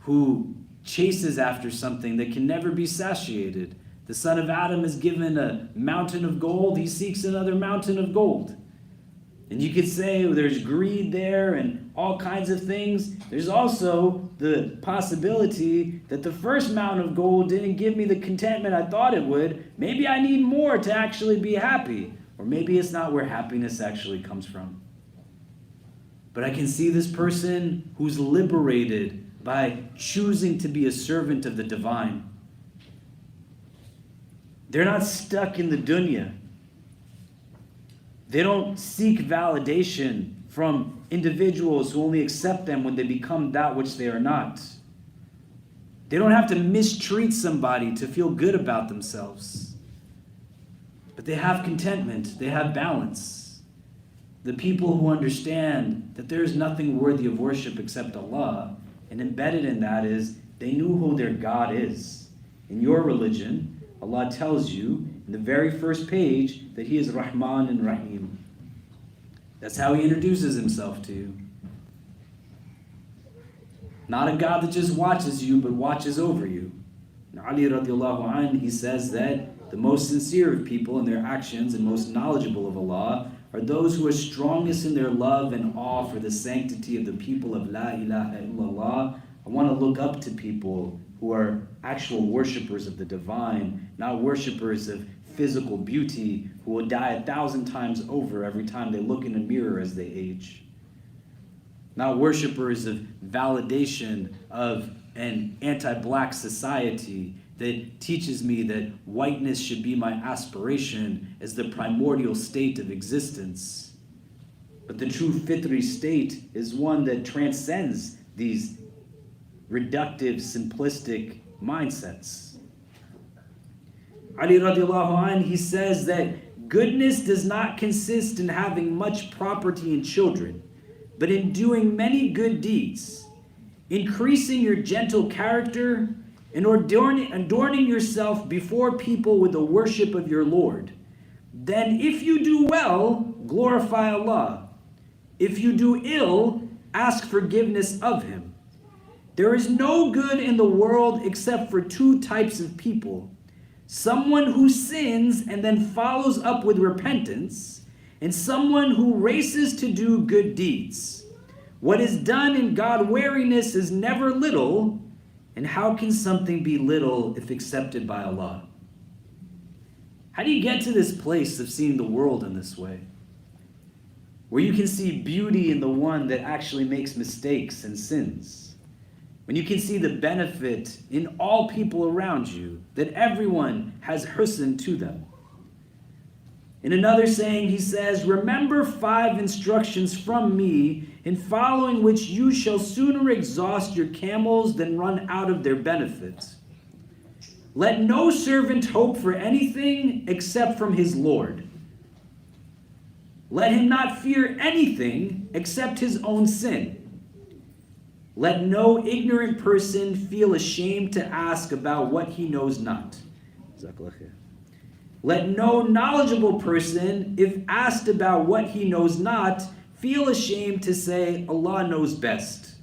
who chases after something that can never be satiated. The son of Adam is given a mountain of gold, he seeks another mountain of gold. And you could say there's greed there and all kinds of things. There's also the possibility that the first mountain of gold didn't give me the contentment I thought it would. Maybe I need more to actually be happy. Or maybe it's not where happiness actually comes from. But I can see this person who's liberated by choosing to be a servant of the divine. They're not stuck in the dunya. They don't seek validation from individuals who only accept them when they become that which they are not. They don't have to mistreat somebody to feel good about themselves. But they have contentment, they have balance. The people who understand that there is nothing worthy of worship except Allah, and embedded in that is they knew who their God is. In your religion, Allah tells you in the very first page that He is Rahman and Rahim. That's how He introduces Himself to you. Not a God that just watches you, but watches over you. And Ali radiallahu anh, he says that the most sincere of people in their actions and most knowledgeable of Allah are those who are strongest in their love and awe for the sanctity of the people of La ilaha illallah. I want to look up to people who are actual worshippers of the divine, not worshippers of physical beauty, who will die 1,000 times over every time they look in a mirror as they age. Not worshippers of validation of an anti-black society that teaches me that whiteness should be my aspiration as the primordial state of existence. But the true fitri state is one that transcends these reductive, simplistic mindsets. Ali radiallahu anh, he says that goodness does not consist in having much property and children, but in doing many good deeds, increasing your gentle character, and adorning yourself before people with the worship of your Lord. Then if you do well, glorify Allah. If you do ill, ask forgiveness of Him. There is no good in the world except for two types of people. Someone who sins and then follows up with repentance, and someone who races to do good deeds. What is done in God-wariness is never little, and how can something be little if accepted by Allah? How do you get to this place of seeing the world in this way? Where you can see beauty in the one that actually makes mistakes and sins. When you can see the benefit in all people around you, that everyone has husn to them. In another saying, he says, remember 5 instructions from me, in following which you shall sooner exhaust your camels than run out of their benefits. Let no servant hope for anything except from his Lord. Let him not fear anything except his own sin. Let no ignorant person feel ashamed to ask about what he knows not. Let no knowledgeable person, if asked about what he knows not, feel ashamed to say, Allah knows best.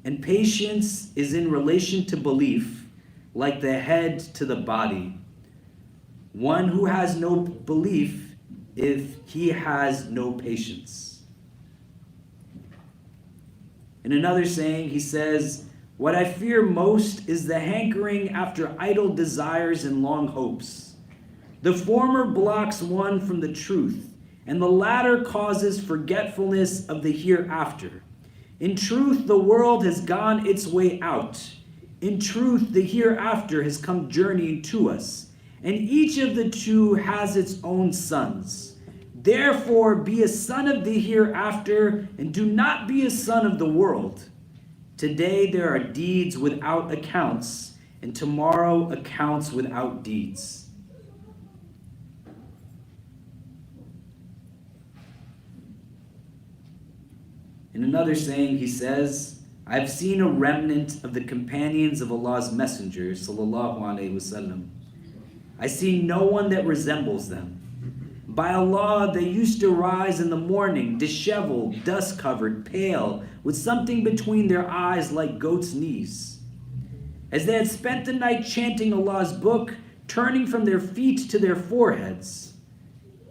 And patience is in relation to belief, like the head to the body. One who has no belief, if he has no patience. In another saying, he says, what I fear most is the hankering after idle desires and long hopes. The former blocks one from the truth, and the latter causes forgetfulness of the hereafter. In truth, the world has gone its way out. In truth, the hereafter has come journeying to us, and each of the two has its own sons. Therefore, be a son of the hereafter, and do not be a son of the world. Today there are deeds without accounts, and tomorrow accounts without deeds. In another saying, he says, I've seen a remnant of the companions of Allah's Messenger, sallallahu alaihi wasallam. I see no one that resembles them. By Allah, they used to rise in the morning, disheveled, dust-covered, pale, with something between their eyes like goats' knees. As they had spent the night chanting Allah's book, turning from their feet to their foreheads.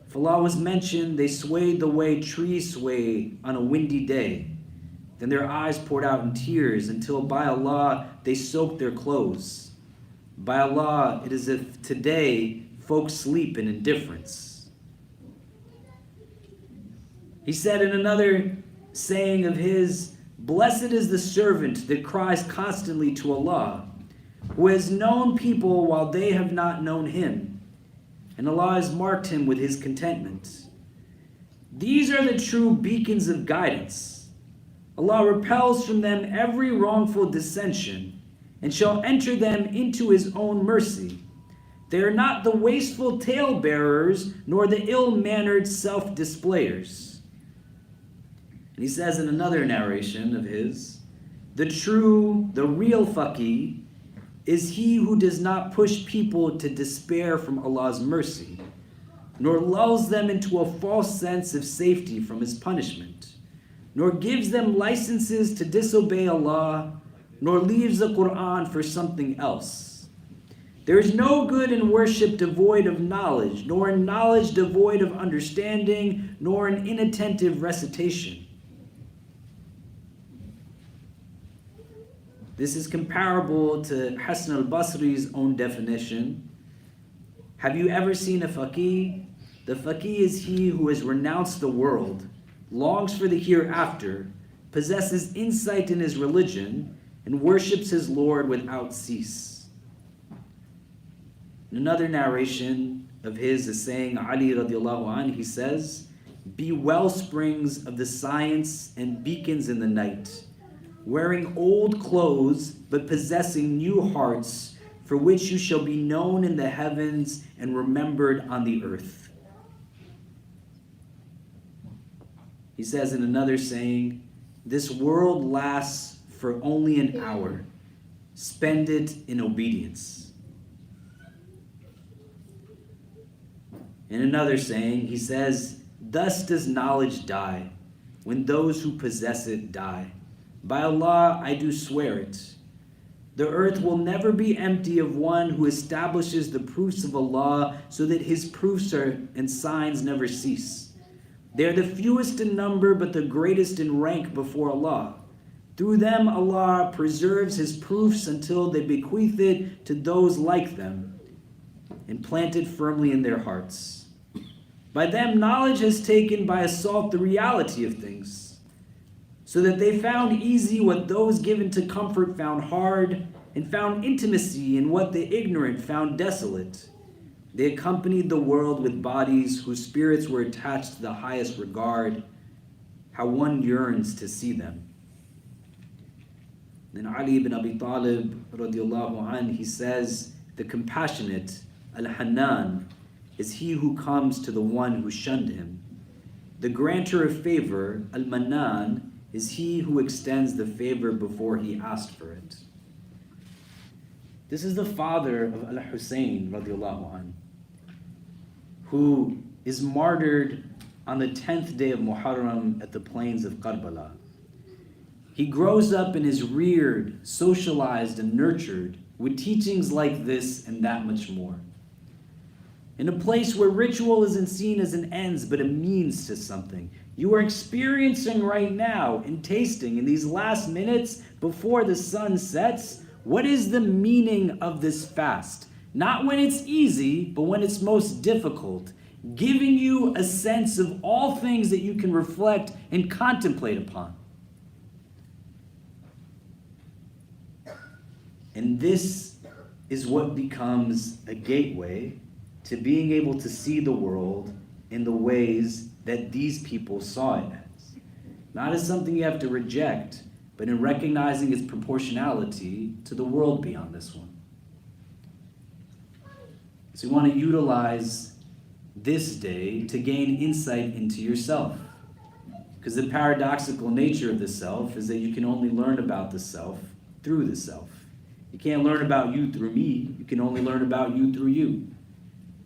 If Allah was mentioned, they swayed the way trees sway on a windy day. Then their eyes poured out in tears until by Allah they soaked their clothes. By Allah, it is as if today folks sleep in indifference. He said in another saying of his, "Blessed is the servant that cries constantly to Allah, who has known people while they have not known him, and Allah has marked him with his contentment. These are the true beacons of guidance. Allah repels from them every wrongful dissension, and shall enter them into his own mercy. They are not the wasteful tale-bearers, nor the ill-mannered self-displayers." And he says in another narration of his, the real faqih is he who does not push people to despair from Allah's mercy, nor lulls them into a false sense of safety from his punishment, nor gives them licenses to disobey Allah, nor leaves the Quran for something else. There is no good in worship devoid of knowledge, nor in knowledge devoid of understanding, nor in inattentive recitation. This is comparable to Hasan al-Basri's own definition. Have you ever seen a faqih? The faqih is he who has renounced the world, longs for the hereafter, possesses insight in his religion, and worships his Lord without cease. In another narration of his, a saying, Ali radiallahu anh, he says, "Be wellsprings of the science and beacons in the night, wearing old clothes, but possessing new hearts, for which you shall be known in the heavens and remembered on the earth." He says in another saying, "This world lasts for only an hour. Spend it in obedience." In another saying, he says, "Thus does knowledge die, when those who possess it die. By Allah, I do swear it. The earth will never be empty of one who establishes the proofs of Allah, so that his proofs and signs never cease. They are the fewest in number, but the greatest in rank before Allah. Through them, Allah preserves his proofs until they bequeath it to those like them and plant it firmly in their hearts. By them, knowledge has taken by assault the reality of things, so that they found easy what those given to comfort found hard, and found intimacy in what the ignorant found desolate. They accompanied the world with bodies whose spirits were attached to the highest regard. How one yearns to see them." Then Ali ibn Abi Talib radiallahu anh, he says, "The compassionate, al-Hanan, is he who comes to the one who shunned him. The granter of favor, al-Manan, is he who extends the favor before he asked for it." This is the father of al-Hussein radiallahu anh, who is martyred on the 10th day of Muharram at the plains of Karbala. He grows up and is reared, socialized, and nurtured with teachings like this and that much more. In a place where ritual isn't seen as an ends but a means to something. You are experiencing right now and tasting in these last minutes before the sun sets, what is the meaning of this fast? Not when it's easy, but when it's most difficult, giving you a sense of all things that you can reflect and contemplate upon. And this is what becomes a gateway to being able to see the world in the ways that these people saw it as. Not as something you have to reject, but in recognizing its proportionality to the world beyond this one. So you want to utilize this day to gain insight into yourself. Because the paradoxical nature of the self is that you can only learn about the self through the self. You can't learn about you through me. You can only learn about you through you.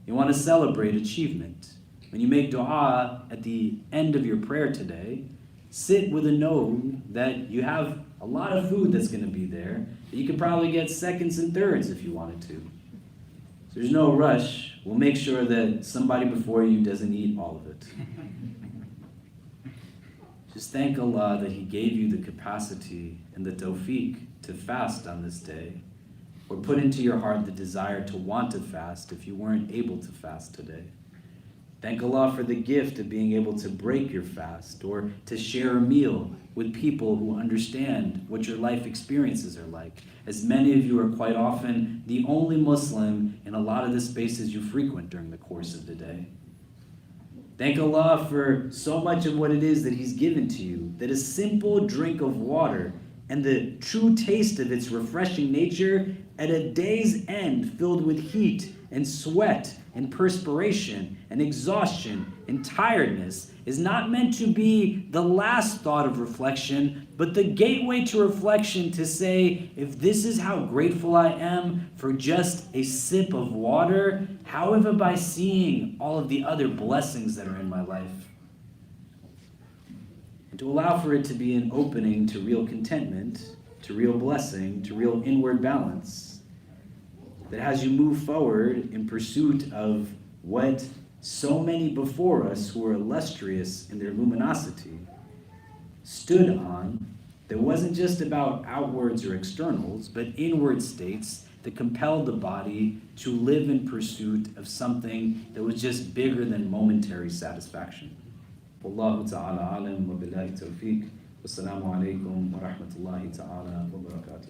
You want to celebrate achievement. When you make dua at the end of your prayer today, sit with a note that you have A lot of food that's going to be there. You could probably get seconds and thirds if you wanted to. So there's no rush. We'll make sure that somebody before you doesn't eat all of it. Just thank Allah that He gave you the capacity and the tawfiq to fast on this day, or put into your heart the desire to want to fast if you weren't able to fast today. Thank Allah for the gift of being able to break your fast or to share a meal with people who understand what your life experiences are like, as many of you are quite often the only Muslim in a lot of the spaces you frequent during the course of the day. Thank Allah for so much of what it is that He's given to you, that a simple drink of water and the true taste of its refreshing nature at a day's end filled with heat and sweat and perspiration and exhaustion and tiredness is not meant to be the last thought of reflection, but the gateway to reflection to say, if this is how grateful I am for just a sip of water, how have I by seeing all of the other blessings that are in my life? And to allow for it to be an opening to real contentment, to real blessing, to real inward balance, that as you move forward in pursuit of what so many before us who were illustrious in their luminosity stood on, that wasn't just about outwards or externals, but inward states that compelled the body to live in pursuit of something that was just bigger than momentary satisfaction. Wallahu ta'ala alam wa billahi tawfiq. Wassalamu alaikum wa rahmatullahi ta'ala wa barakatuh.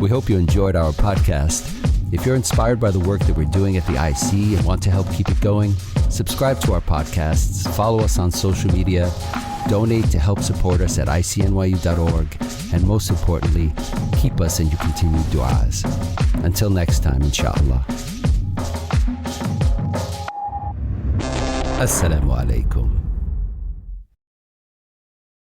We hope you enjoyed our podcast. If you're inspired by the work that we're doing at the IC and want to help keep it going, subscribe to our podcasts, follow us on social media, donate to help support us at ICNYU.org, and most importantly, keep us in your continued du'as. Until next time, inshallah. Assalamu alaikum.